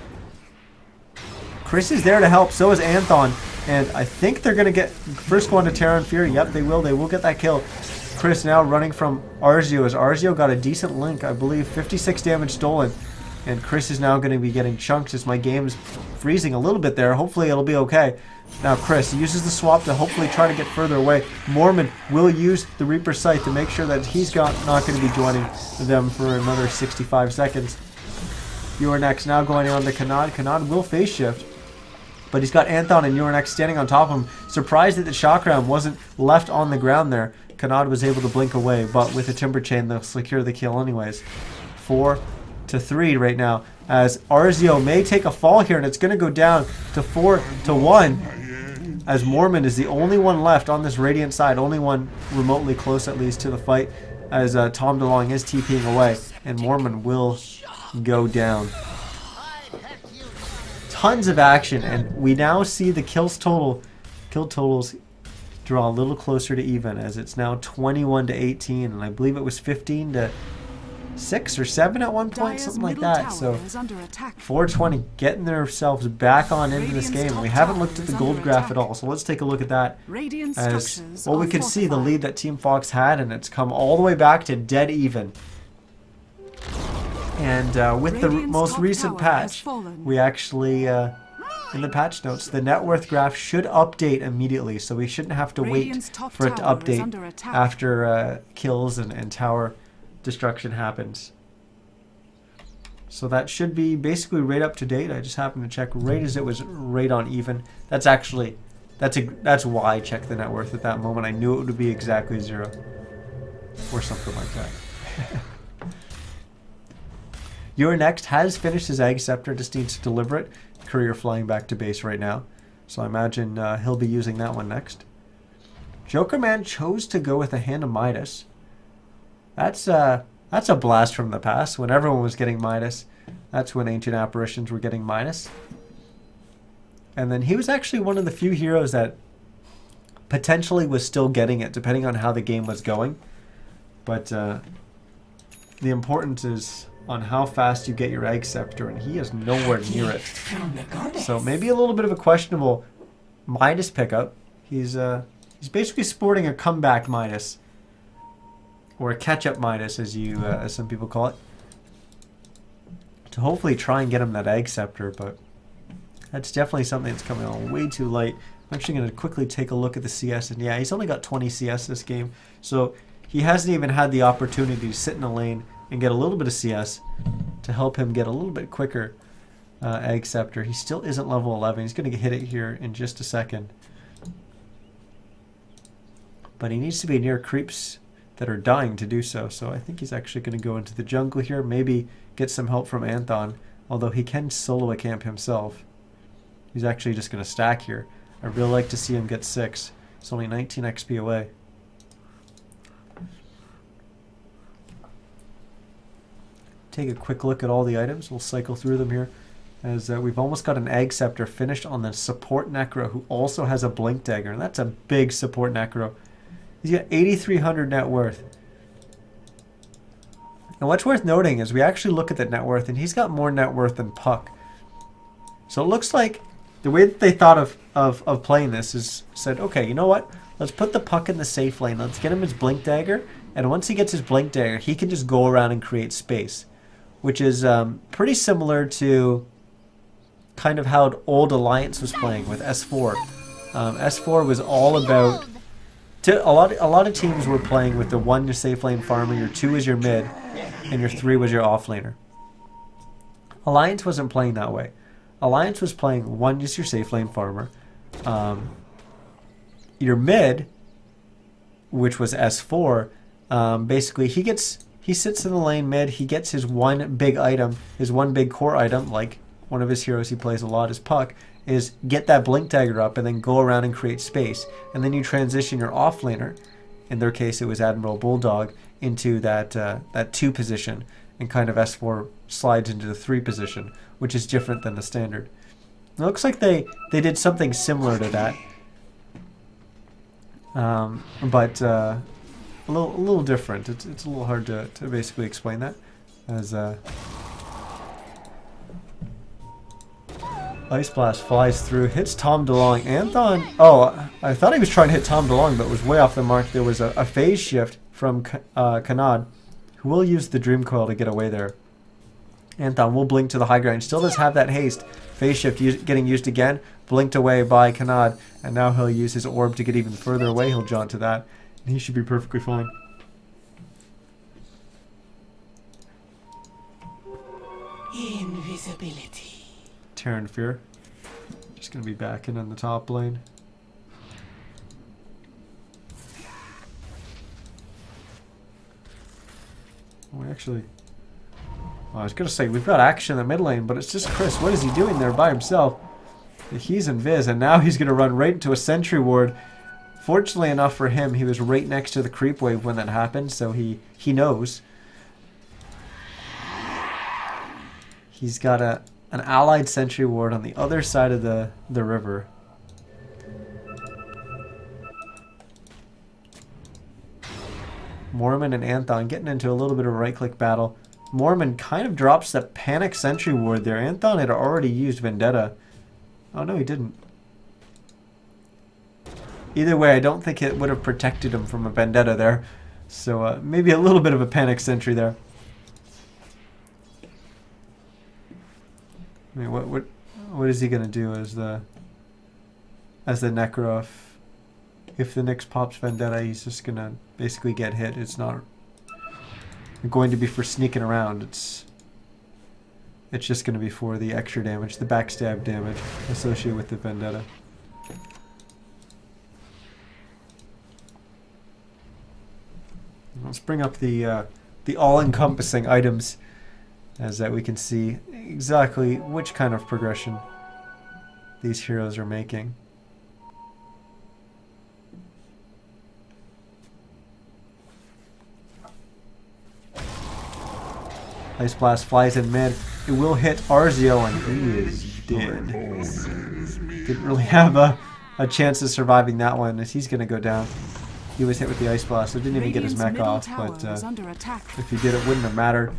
Chris is there to help, so is Anthon, and I think they're going to get first one to Terran Fury. Yep, they will get that kill. Chris now running from Arzio, as Arzio got a decent link, I believe 56 damage stolen, and Chris is now going to be getting chunks as my game is freezing a little bit there. Hopefully it'll be okay. Now Chris uses the swap to hopefully try to get further away. Mormon will use the Reaper Sight to make sure that he's not going to be joining them for another 65 seconds. You Are Next now going on to Kanad. Kanad will phase shift, but he's got Anthon and You Are Next standing on top of him. Surprised that the Chakram wasn't left on the ground there. Kanad was able to blink away, but with a Timber Chain, they'll secure the kill anyways. 4-3 right now, as Arzio may take a fall here, and it's going to go down to 4-1, as Mormon is the only one left on this Radiant side, only one remotely close at least to the fight, as Tom DeLong is TPing away, and Mormon will go down. Tons of action, and we now see the kill totals draw a little closer to even, as it's now 21-18, and I believe it was 15-6 or 7 at one point, Dire's something like middle that. tower So is under attack. 420 getting themselves back on into this game, and we haven't looked at the gold graph at all, so let's take a look at that. Radiant As structures well, we are could see the fortified. lead that Team Fox had, and it's come all the way back to dead even. And with the Radiant's most top recent tower has patch, fallen. we actually, in the patch notes, the net worth graph should update immediately, so we shouldn't have to Radiant's wait top for it to tower is update under attack. after kills and tower destruction happens. So that should be basically right up to date. I just happened to check right as it was right on even. That's actually, that's why I checked the net worth at that moment. I knew it would be exactly 0 or something like that. Your Next has finished his Egg Scepter, just needs to deliver it. Courier flying back to base right now, so I imagine he'll be using that one next. Joker Man chose to go with a Hand of Midas. That's a blast from the past. When everyone was getting Midas, that's when Ancient Apparitions were getting Midas. And then he was actually one of the few heroes that potentially was still getting it, depending on how the game was going. But the importance is on how fast you get your Egg Scepter, and he is nowhere near it. So maybe a little bit of a questionable Midas pickup. He's basically sporting a comeback Midas, or a catch-up Midas, as some people call it, to hopefully try and get him that Egg Scepter. But that's definitely something that's coming on way too late. I'm actually going to quickly take a look at the CS, and yeah, he's only got 20 CS this game, so he hasn't even had the opportunity to sit in a lane and get a little bit of CS to help him get a little bit quicker Egg Scepter. He still isn't level 11. He's going to hit it here in just a second. But he needs to be near creeps that are dying to do so. So I think he's actually going to go into the jungle here, maybe get some help from Anthon, although he can solo a camp himself. He's actually just going to stack here. I'd really like to see him get 6. It's only 19 XP away. Take a quick look at all the items. We'll cycle through them here, as we've almost got an Egg Scepter finished on the support Necro, who also has a Blink Dagger, and that's a big support Necro. He's got 8,300 net worth. And what's worth noting is we actually look at the net worth, and he's got more net worth than Puck. So it looks like the way that they thought of playing this is said, okay, you know what? Let's put the puck in the safe lane. Let's get him his blink dagger, and once he gets his blink dagger, he can just go around and create space, which is pretty similar to kind of how old Alliance was playing with S4. S4 was all about. A lot of teams were playing with the 1 your safe lane farmer, your 2 is your mid, and your 3 was your offlaner. Alliance wasn't playing that way. Alliance was playing 1 is your safe lane farmer. Your mid, which was S4, basically he sits in the lane mid, he gets his 1 big item, his 1 big core item, like one of his heroes he plays a lot is Puck, is get that blink dagger up and then go around and create space. And then you transition your offlaner, in their case it was Admiral Bulldog, into that 2 position, and kind of S4 slides into the 3 position, which is different than the standard. It looks like they did something similar to that, but a little different. It's a little hard to basically explain that, as Ice Blast flies through, hits Tom DeLonge. Anthon, I thought he was trying to hit Tom DeLonge, but was way off the mark. There was a phase shift from Kanad, who will use the Dream Coil to get away there. Anthon will blink to the high ground. Still does have that haste. Phase shift getting used again. Blinked away by Kanad, and now he'll use his orb to get even further away. He'll jaunt to that, and he should be perfectly fine. Invisibility. Terran Fear. Just going to be backing in the top lane. I was going to say, we've got action in the mid lane, but it's just Chris. What is he doing there by himself? He's in Viz, and now he's going to run right into a sentry ward. Fortunately enough for him, he was right next to the creep wave when that happened, so he knows. He's got an allied sentry ward on the other side of the river. Mormon and Anthon getting into a little bit of a right-click battle. Mormon kind of drops the panic sentry ward there. Anthon had already used Vendetta. Oh, no, he didn't. Either way, I don't think it would have protected him from a Vendetta there. So maybe a little bit of a panic sentry there. I mean, what is he gonna do as the Necro? If the Nyx pops Vendetta, he's just gonna basically get hit. It's not going to be for sneaking around. It's just gonna be for the extra damage, the backstab damage associated with the Vendetta. Let's bring up the all-encompassing items, as that we can see exactly which kind of progression these heroes are making. Ice Blast flies in mid. It will hit Arzio, and he is dead. Didn't really have a chance of surviving that one, as he's going to go down. He was hit with the Ice Blast, so didn't even get his mech off, but if he did, it wouldn't have mattered.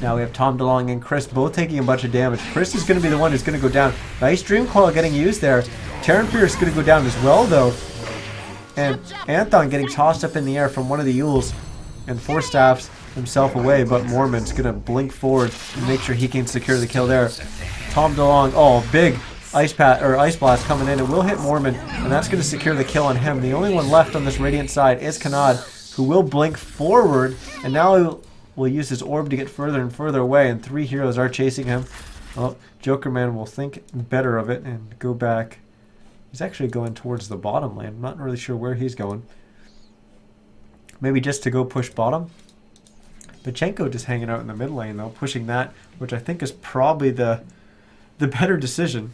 Now we have Tom DeLonge and Chris both taking a bunch of damage. Chris is going to be the one who's going to go down. Nice Dream Coil getting used there. Terran Fear is going to go down as well, though. And Anthon getting tossed up in the air from one of the Yules and Force Staffs himself away, but Mormon's going to blink forward and make sure he can secure the kill there. Tom DeLonge, oh, big Ice Blast coming in. It will hit Mormon, and that's going to secure the kill on him. The only one left on this Radiant side is Kanad, who will blink forward, and now he will use his orb to get further and further away, and 3 heroes are chasing him. Well, Joker Man will think better of it and go back. He's actually going towards the bottom lane. I'm not really sure where he's going. Maybe just to go push bottom. Pachenko just hanging out in the mid lane, though, pushing that, which I think is probably the better decision.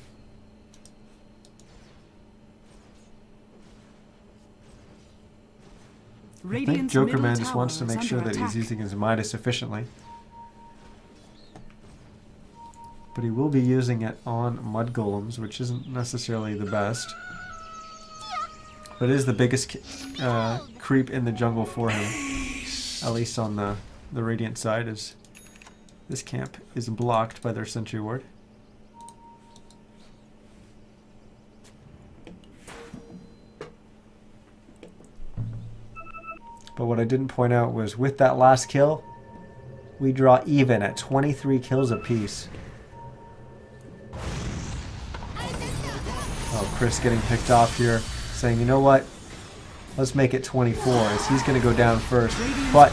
I think Joker Man just wants to make sure that he's using his Midas efficiently. But he will be using it on Mud Golems, which isn't necessarily the best. But it is the biggest creep in the jungle for him. At least on the Radiant side, as this camp is blocked by their sentry ward. But what I didn't point out was with that last kill, we draw even at 23 kills apiece. Oh, Chris getting picked off here, saying, you know what? Let's make it 24, as he's going to go down first. But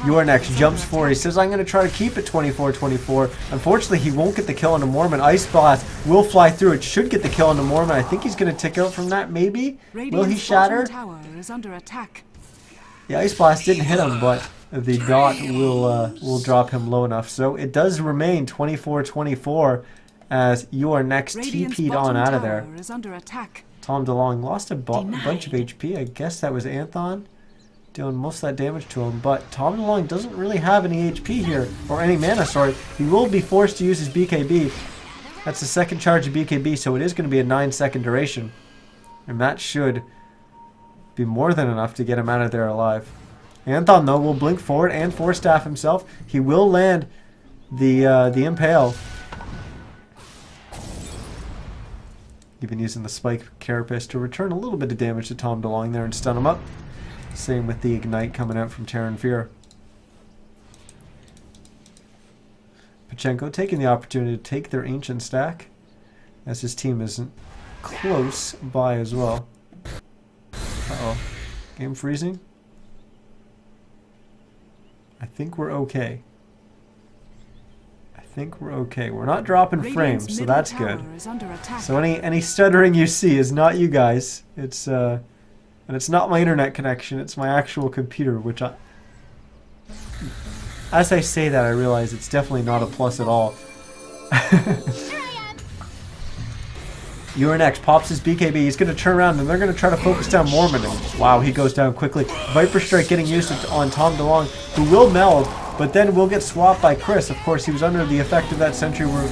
Your Next jumps forward. He says, I'm going to try to keep it 24-24. Unfortunately, he won't get the kill on the Mormon. Ice Blast will fly through. It should get the kill on the Mormon. I think he's going to tick out from that, maybe? Will he shatter? Tower is under attack. The Ice Blast didn't hit him, but the dot will drop him low enough. So it does remain 24-24 as Your Next TP'd on out of there. Is under attack. Tom DeLong lost a bunch of HP. I guess that was Anthon doing most of that damage to him. But Tom DeLong doesn't really have any HP here, or any mana, sorry. He will be forced to use his BKB. That's the second charge of BKB, so it is going to be a 9-second duration. And that should be more than enough to get him out of there alive. Anthon, though, will blink forward and force staff himself. He will land the Impale. Even using the Spike Carapace to return a little bit of damage to Tom DeLong there and stun him up. Same with the Ignite coming out from Terran Fear. Pachenko taking the opportunity to take their Ancient stack, as his team isn't close by as well. Uh-oh. Game freezing? I think we're okay. I think we're okay. We're not dropping frames, so that's good. So any stuttering you see is not you guys. It's and it's not my internet connection. It's my actual computer, which as I say that, I realize it's definitely not a plus at all. Your Next pops his BKB. He's going to turn around and they're going to try to focus down Mormon. And wow, he goes down quickly. Viper Strike getting used on Tom DeLong, who will meld, but then will get swapped by Chris. Of course, he was under the effect of that Sentry Ward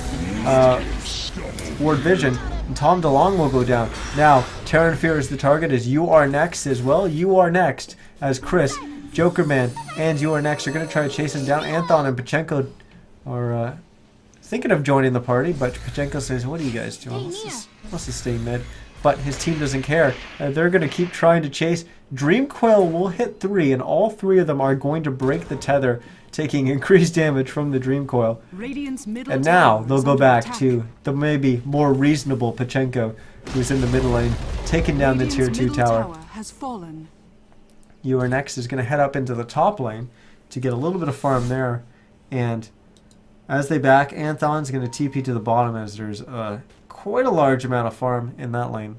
Vision. And Tom DeLong will go down. Now, Terran Fear is the target, as You Are Next as well. You Are Next, as Chris, Jokerman, and You Are Next are going to try to chase him down. Anthon and Pachenko are thinking of joining the party, but Pachenko says, what are you guys doing? Let's just stay mid. But his team doesn't care. They're going to keep trying to chase. Dream Coil will hit 3, and all 3 of them are going to break the tether, taking increased damage from the Dream Coil. And now they'll go back to the maybe more reasonable Pachenko, who's in the middle lane, taking down the tier 2 tower. You Are Next is going to head up into the top lane to get a little bit of farm there. And as they back, Anthon's going to TP to the bottom, as there's quite a large amount of farm in that lane.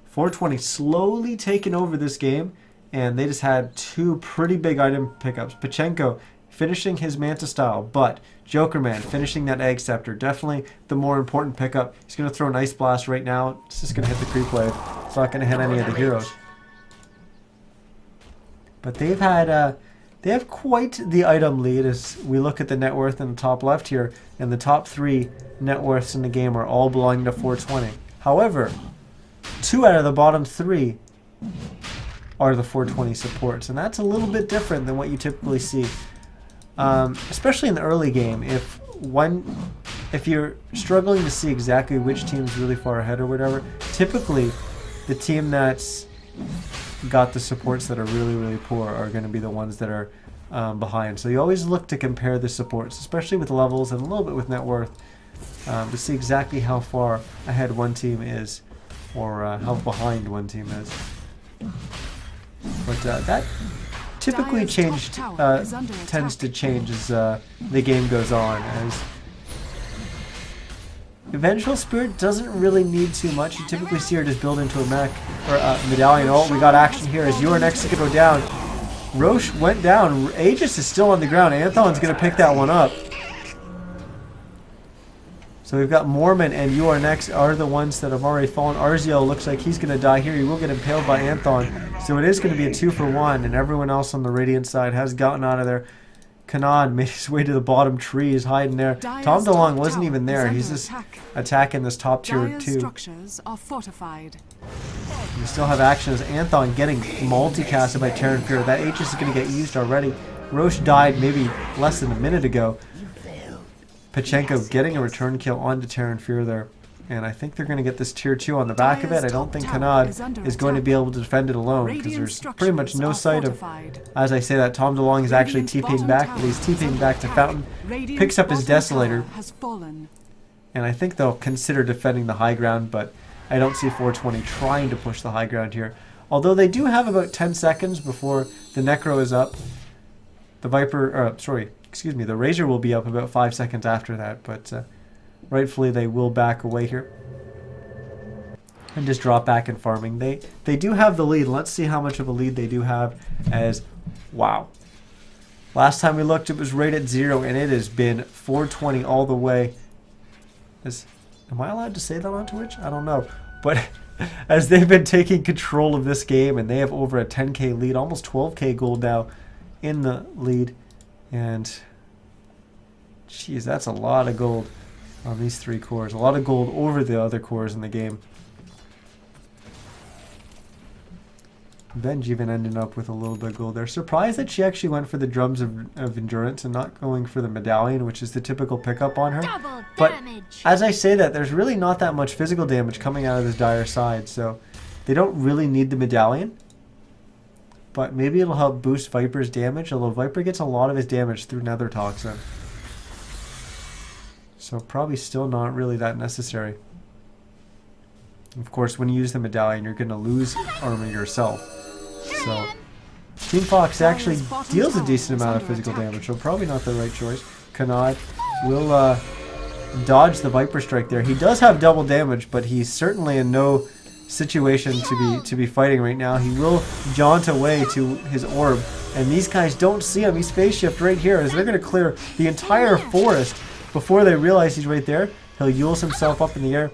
420 slowly taking over this game, and they just had 2 pretty big item pickups. Pachenko finishing his Manta Style, but Jokerman finishing that Egg Scepter. Definitely the more important pickup. He's going to throw an Ice Blast right now. It's just going to hit the creep wave. It's not going to hit any of the heroes. But they've had... they have quite the item lead as we look at the net worth in the top left here, and the top 3 net worths in the game are all belonging to 420. However, 2 out of the bottom 3 are the 420 supports, and that's a little bit different than what you typically see, especially in the early game. If you're struggling to see exactly which team's really far ahead or whatever, typically the team that's got the supports that are really, really poor are going to be the ones that are behind. So you always look to compare the supports, especially with levels and a little bit with net worth, to see exactly how far ahead one team is, or how behind one team is. But that typically tends to change as the game goes on, as Vengeful Spirit doesn't really need too much. You typically see her just build into a mech or a medallion. Oh, we got action here as You Are Next to go down. Roche went down. Aegis is still on the ground. Anthon's going to pick that one up. So we've got Mormon and You Are Next are the ones that have already fallen. Arziel looks like he's going to die here. He will get impaled by Anthon. So it is going to be a 2-for-1, and everyone else on the Radiant side has gotten out of there. Kanan made his way to the bottom tree. He's hiding there. Tom DeLong wasn't even there. He's just attacking this top tier 2. Structures are fortified. We still have action as Anthon getting multicasted by Terran Fear. That Aegis is going to get used already. Roche died maybe less than a minute ago. Pachenko getting a return kill onto Terran Fear there. And I think they're going to get this tier 2 on the back of it. I Dire's don't think top tower is Kanad under is going to attack. be able to defend it alone, because Radiant there's pretty much no structures sight are of, fortified. as I say that, Tom DeLonge is actually Radiant's TPing bottom back, tower but he's is TPing under back to attack. Fountain, Radiant's picks up his bottom tower Desolator, has fallen. and I think they'll consider defending the high ground, but I don't see 420 trying to push the high ground here. Although they do have about 10 seconds before the Necro is up. The the Razor will be up about 5 seconds after that, but rightfully they will back away here and just drop back in farming. They do have the lead. Let's see how much of a lead they do have, as wow. Last time we looked, it was right at 0, and it has been 420 all the way. Am I allowed to say that on Twitch? I don't know. But as they've been taking control of this game, and they have over a 10k lead, almost 12k gold now in the lead. And, geez, that's a lot of gold on these 3 cores. A lot of gold over the other cores in the game. Benj even ended up with a little bit of gold there. Surprised that she actually went for the Drums of Endurance and not going for the Medallion, which is the typical pickup on her. Double But damage. as I say that, there's really not that much physical damage coming out of this Dire side, so they don't really need the Medallion. But maybe it'll help boost Viper's damage, although Viper gets a lot of his damage through Nether Toxin. So probably still not really that necessary. Of course, when you use the Medallion, you're going to lose armor yourself. So Team Fox actually deals a decent amount of physical damage, so probably not the right choice. Kanad will dodge the Viper Strike there. He does have double damage, but he's certainly in no situation to be fighting right now. He will jaunt away to his orb, and these guys don't see him. He's phase shift right here, as they're going to clear the entire forest before they realize he's right there. He'll Yules himself up in the air.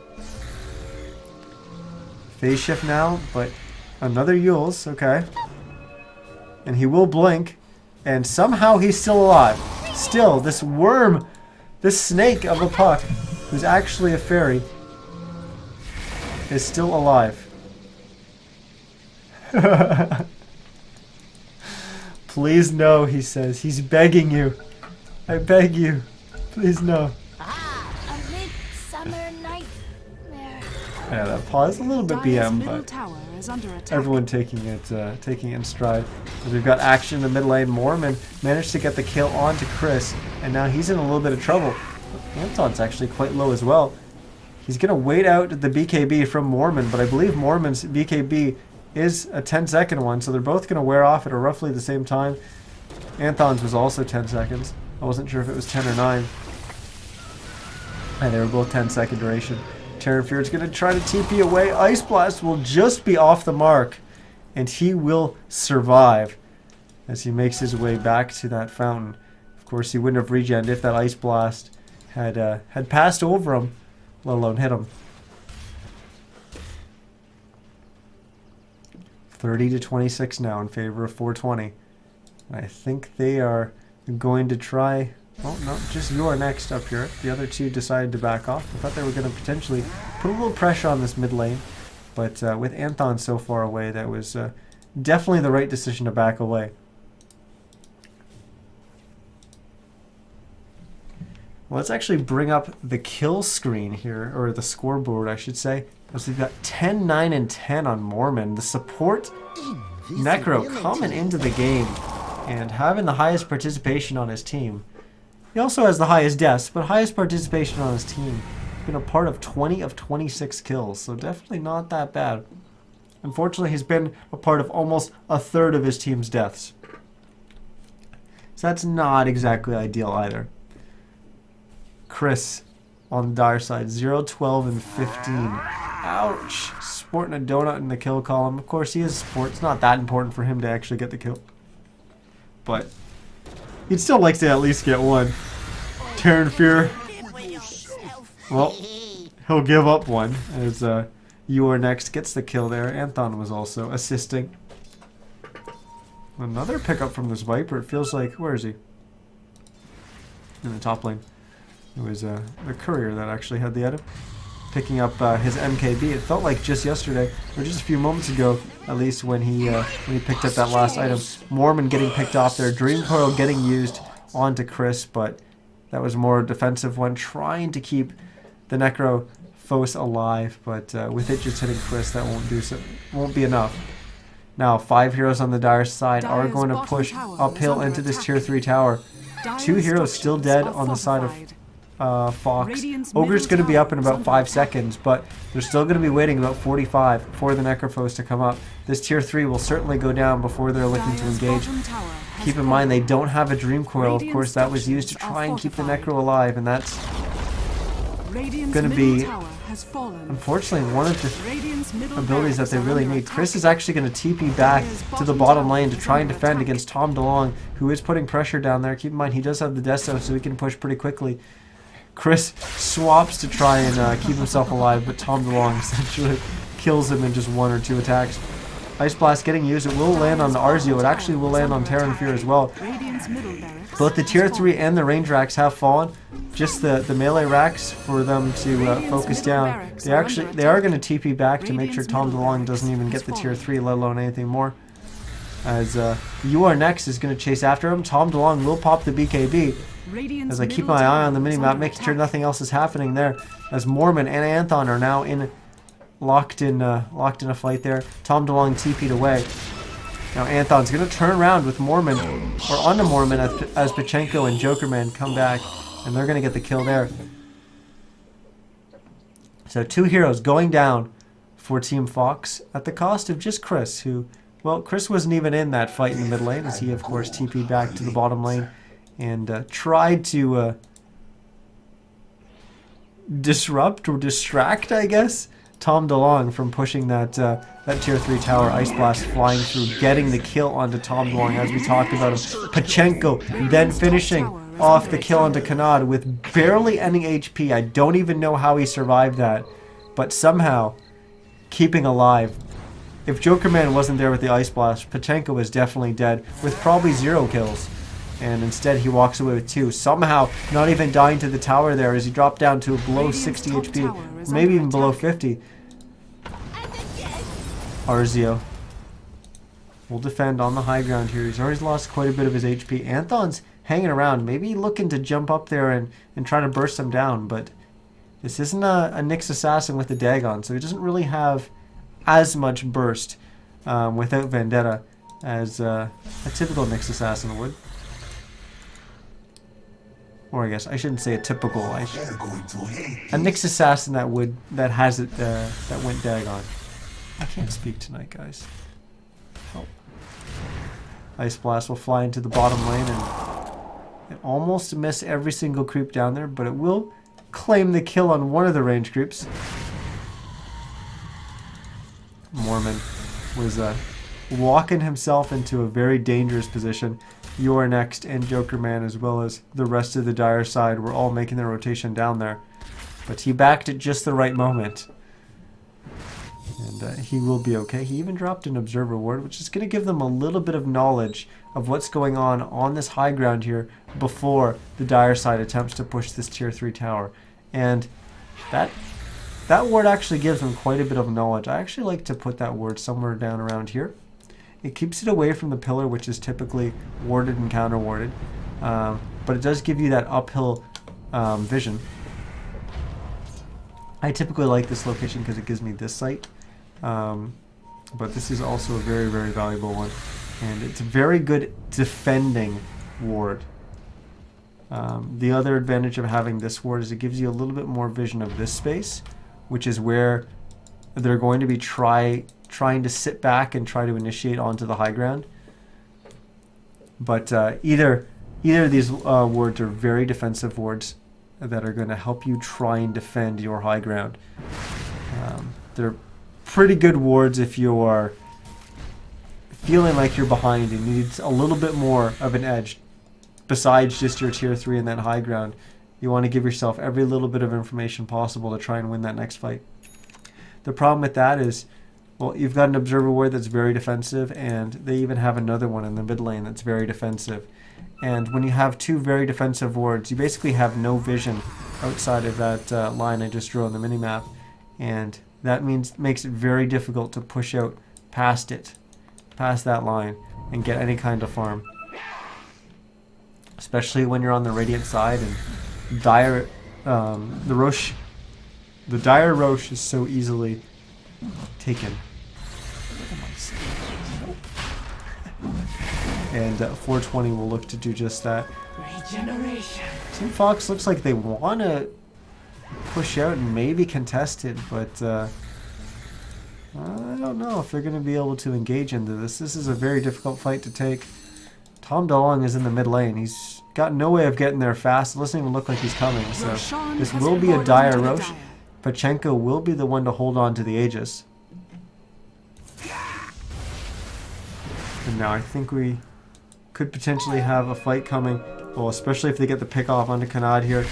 Phase shift now, but another Yules, okay. And he will blink, and somehow he's still alive. Still, this worm, this snake of a puck, who's actually a fairy, is still alive. Please no, he says. He's begging you. I beg you. Please no. A midsummer nightmare. Yeah, that pause a little bit Dire's BM, middle but tower is under attack. everyone taking it in stride. As we've got action in the mid lane. Mormon managed to get the kill onto Chris, and now he's in a little bit of trouble. Anton's actually quite low as well. He's going to wait out the BKB from Mormon, but I believe Mormon's BKB is a 10-second one, so they're both going to wear off at roughly the same time. Anthon's was also 10 seconds. I wasn't sure if it was 10 or 9. And they were both 10-second duration. Terran Fear's going to try to TP away. Ice Blast will just be off the mark, and he will survive as he makes his way back to that fountain. Of course, he wouldn't have regened if that Ice Blast had passed over him, let alone hit him. 30-26 now in favor of 420. I think they are going to try. Oh no, just you're next up here. The other two decided to back off. I thought they were going to potentially put a little pressure on this mid lane, but with Anthon so far away, that was definitely the right decision to back away. Let's actually bring up the kill screen here, or the scoreboard I should say. As we've got 10, 9, and 10 on Mormon. The support Necro coming into the game and having the highest participation on his team. He also has the highest deaths, but highest participation on his team. Been a part of 20 of 26 kills, so definitely not that bad. Unfortunately, he's been a part of almost a third of his team's deaths. So that's not exactly ideal either. Chris on the Dire side, 0, 12, and 15. Ouch! Sporting a donut in the kill column. Of course, he is sport. It's not that important for him to actually get the kill. But he'd still like to at least get one. Terran Fear. Well, he'll give up one as You Are Next gets the kill there. Anthon was also assisting. Another pickup from this Viper. It feels like, where is he? In the top lane. It was the courier that actually had the item. Picking up his MKB. It felt like just yesterday, or just a few moments ago, at least, when he picked up that last item. Mormon getting picked off there. Dream Coil getting used onto Chris, but that was more defensive one, trying to keep the Necro Fos alive, but with it just hitting Chris, that won't be enough. Now 5 heroes on the Dire side are Dire's going to bottom push tower is uphill under into this attack. tier 3 tower. Dire's 2 heroes still structures dead are on the side fortified. of Fox. Radiant's Ogre's middle going to be up in tower is about under 5 attack. seconds, but they're still going to be waiting about 45 for the Necrophos to come up. This tier 3 will certainly go down before they're looking to Dire's engage. bottom tower has Keep in mind they fallen. don't have a Dream Coil, of Radiant course, that was used to structures try are and keep the fortified. Necro alive, and that's Radiant's gonna middle be, tower has fallen. unfortunately one of the Radiant's middle abilities that barracks they are really under need. attack. Chris is actually going to TP back Dire's to the bottom bottom tower lane to is try and under defend attack. against Tom DeLong, who is putting pressure down there. Keep in mind he does have the Desto, so he can push pretty quickly. Chris swaps to try and keep himself alive, but Tom DeLong essentially kills him in just 1 or 2 attacks. Ice Blast getting used. It will land on the Arzio. It actually will land on Terran Fear as well. Radiant's middle barracks Both the has tier 3 fallen. and the range racks have fallen. Just the melee racks for them to focus down. They are going to TP back to make sure Tom DeLong doesn't even get the tier 3, let alone anything more. As You Are Next is going to chase after him. Tom DeLong will pop the BKB. Radiant's As I keep middle my eye on the tower is minimap, under making sure attack. nothing else is happening there. As Mormon and Anthon are now locked in a fight there. Tom DeLong TP'd away. Now Anthon's going to turn around with Mormon, or onto Mormon as Pachenko and Jokerman come back, and they're going to get the kill there. So 2 heroes going down for Team Fox at the cost of just Chris, who, well, Chris wasn't even in that fight in the mid lane, as he, of course, TP'd back to the bottom lane and tried to disrupt or distract, I guess, Tom DeLong from pushing that tier 3 tower. Ice Blast flying through, getting the kill onto Tom DeLong, as we talked about him. Pachenko then finishing off the kill onto Kanad with barely any HP. I don't even know how he survived that, but somehow keeping alive. If Jokerman wasn't there with the Ice Blast, Pachenko was definitely dead with probably 0 kills. And instead he walks away with 2. Somehow not even dying to the tower there as he dropped down to below 60 HP, maybe even below 50. Arzio will defend on the high ground here. He's already lost quite a bit of his HP. Anthon's hanging around, maybe looking to jump up there and try to burst him down, but this isn't a Nyx assassin with a Dagon, so he doesn't really have as much burst without Vendetta as a typical Nyx assassin would. Or I guess I shouldn't say a typical. A Nyx assassin that went Dagon. I can't speak tonight, guys. Help. Ice Blast will fly into the bottom lane and it almost miss every single creep down there, but it will claim the kill on one of the range creeps. Mormon was walking himself into a very dangerous position. You Are Next and Jokerman, as well as the rest of the Dire side, were all making their rotation down there. But he backed at just the right moment. And he will be okay. He even dropped an Observer Ward, which is going to give them a little bit of knowledge of what's going on this high ground here before the Dire side attempts to push this tier 3 tower. And that ward actually gives them quite a bit of knowledge. I actually like to put that ward somewhere down around here. It keeps it away from the pillar, which is typically warded and counter warded, but it does give you that uphill vision. I typically like this location because it gives me this sight, but this is also a very, very valuable one, and it's a very good defending ward. The other advantage of having this ward is it gives you a little bit more vision of this space, which is where they're going to be trying to sit back and try to initiate onto the high ground. But either of these wards are very defensive wards that are going to help you try and defend your high ground. They're pretty good wards if you are feeling like you're behind and need a little bit more of an edge besides just your tier 3 and that high ground. You want to give yourself every little bit of information possible to try and win that next fight. The problem with that is, well, you've got an Observer Ward that's very defensive, and they even have another one in the mid lane that's very defensive. And when you have 2 very defensive wards, you basically have no vision outside of that line I just drew on the minimap. And that makes it very difficult to push out past that line, and get any kind of farm. Especially when you're on the Radiant side and Dire, the Roche The Dire Roche is so easily taken. And 420 will look to do just that. Regeneration. Team Fox looks like they want to push out and maybe contest it, but I don't know if they're going to be able to engage into this. This is a very difficult fight to take. Tom DeLong is in the mid lane. He's got no way of getting there fast. It doesn't even look like he's coming, so this will be a Dire Roche. Pachenko will be the one to hold on to the Aegis. And now I think we could potentially have a fight coming. Well, especially if they get the pick off onto Kanad here,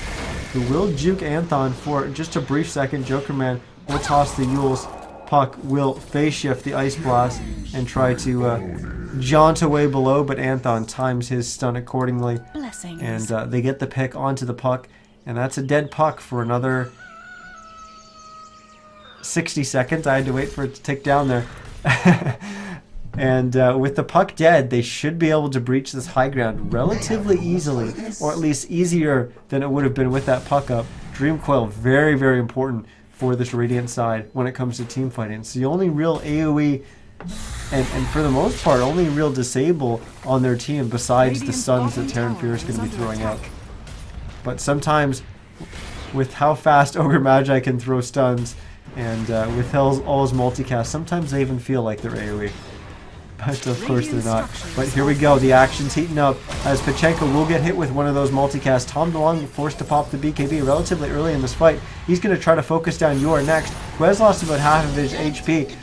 who will juke Anthon for just a brief second. Joker Man will toss the Yules. Puck will phase shift the Ice Blast and try to jaunt away below, but Anthon times his stun accordingly. Blessings. And they get the pick onto the puck, and that's a dead puck for another 60 seconds. I had to wait for it to tick down there. And with the puck dead, they should be able to breach this high ground relatively easily, or at least easier than it would have been with that puck up. Dream Coil, very, very important for this Radiant side when it comes to team fighting. It's the only real AoE, and for the most part, only real disable on their team besides the stuns that Terran Fear is going to be throwing out. But sometimes, with how fast Ogre Magi can throw stuns, and with all his multicast, sometimes they even feel like they're AoE. But of course they're not. But here we go. The action's heating up as Pachenko will get hit with one of those multicasts. Tom DeLong forced to pop the BKB relatively early in this fight. He's going to try to focus down Yor next, who has lost about half of his HP.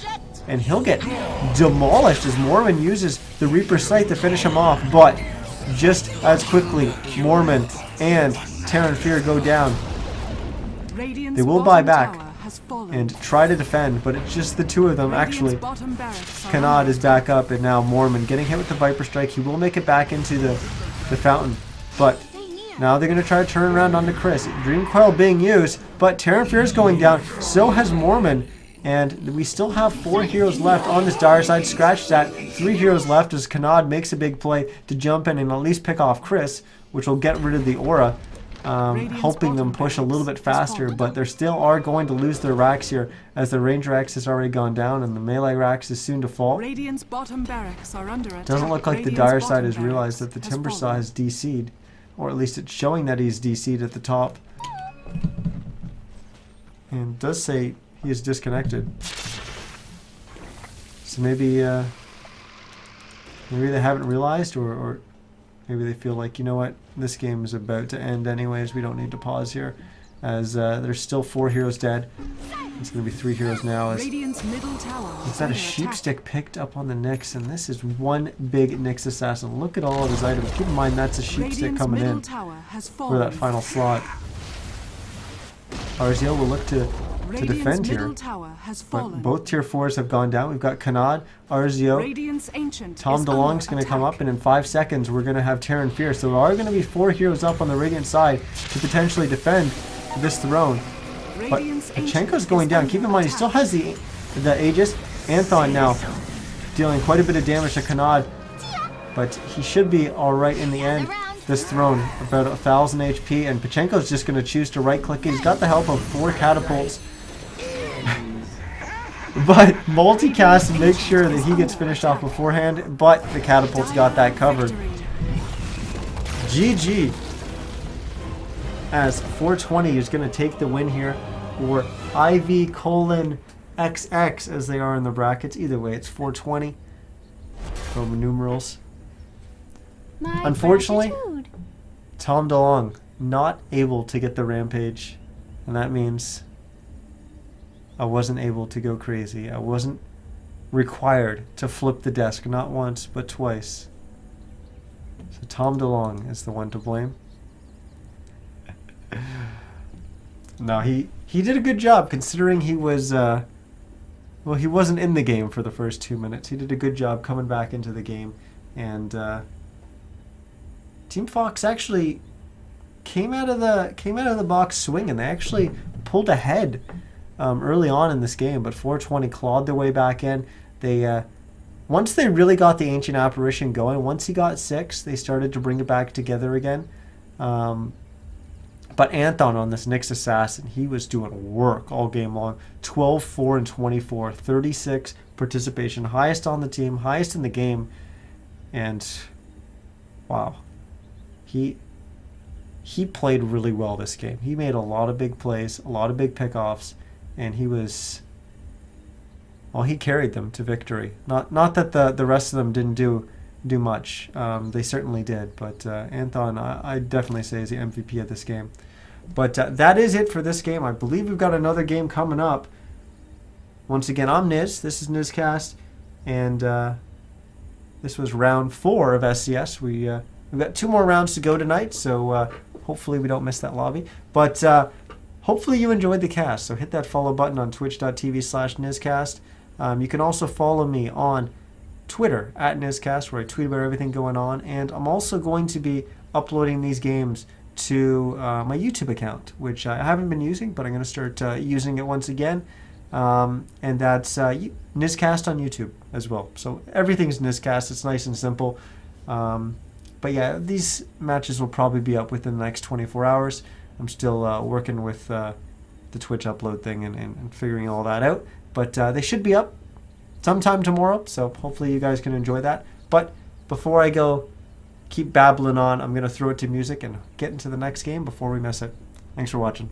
And he'll get demolished as Mormon uses the Reaper's Sight to finish him off. But just as quickly, Mormon and Terran Fear go down. They will buy back and try to defend, but it's just the two of them. Actually, Kanad is back up, and now Mormon getting hit with the Viper Strike. He will make it back into the fountain, but now they're going to try to turn around onto Chris. Dream Coil being used, but Terran Fear is going down. So has Mormon, and we still have 4 heroes left on this Dire side. Scratch that. 3 heroes left as Kanad makes a big play to jump in and at least pick off Chris, which will get rid of the aura. Helping them push a little bit faster, but they still are going to lose their racks here as the range racks has already gone down and the melee racks is soon to fall. Radiant's bottom barracks are under attack. Doesn't look like the Dire side has realized that the Timber side is DC'd, or at least it's showing that he's DC'd at the top. And it does say he is disconnected. So maybe they haven't realized, or maybe they feel like, you know what, this game is about to end anyways, we don't need to pause here, as there's still 4 heroes dead. It's going to be 3 heroes now. Radiant's middle tower Is that a sheepstick picked up on the Nyx? And this is one big Nyx assassin. Look at all of his items. Keep in mind that's a sheepstick coming in for that final slot. RZL will look to defend here, but both tier 4s have gone down. We've got Kanad, RZO, Tom DeLong's going to come up, and in 5 seconds we're going to have Terran Fear. So there are going to be 4 heroes up on the Radiant side to potentially defend this throne. But Pachenko's going down. Keep in mind he still has the Aegis. Anthon now dealing quite a bit of damage to Kanad, but he should be alright in the end. This throne, about 1,000 HP, and Pachenko's just going to choose to right-click it. He's got the help of 4 catapults. But multicast to make sure that he gets finished off beforehand, but the catapults got that covered. GG. As 420 is going to take the win here, or IV:XX as they are in the brackets. Either way, it's 420. Roman numerals. Unfortunately, Tom DeLong not able to get the rampage, and that means I wasn't able to go crazy. I wasn't required to flip the desk, not once, but twice. So Tom DeLong is the one to blame. No, he did a good job considering he was, well, he wasn't in the game for the first 2 minutes. He did a good job coming back into the game, and Team Fox actually came out of the box swinging. They actually pulled ahead early on in this game, but 420 clawed their way back in. They once they really got the Ancient Apparition going, once he got 6, they started to bring it back together again. But Anton on this Nyx Assassin, he was doing work all game long. 12, 4, and 24. 36 participation. Highest on the team. Highest in the game. And, wow. He played really well this game. He made a lot of big plays. A lot of big pickoffs. And he was... Well, he carried them to victory. Not that the rest of them didn't do much. They certainly did. But Anton, I definitely say is the MVP of this game. But that is it for this game. I believe we've got another game coming up. Once again, I'm Niz. This is NizCast. And this was round 4 of SCS. We've got 2 more rounds to go tonight. So hopefully we don't miss that lobby. But hopefully you enjoyed the cast. So hit that follow button on twitch.tv/NizCast. You can also follow me on Twitter @NizCast, where I tweet about everything going on. And I'm also going to be uploading these games to my YouTube account, which I haven't been using, but I'm going to start using it once again. And that's NizCast on YouTube as well. So everything's NizCast. It's nice and simple. But yeah, these matches will probably be up within the next 24 hours. I'm still working with the Twitch upload thing and figuring all that out. But they should be up sometime tomorrow, so hopefully you guys can enjoy that. But before I go keep babbling on, I'm going to throw it to music and get into the next game before we miss it. Thanks for watching.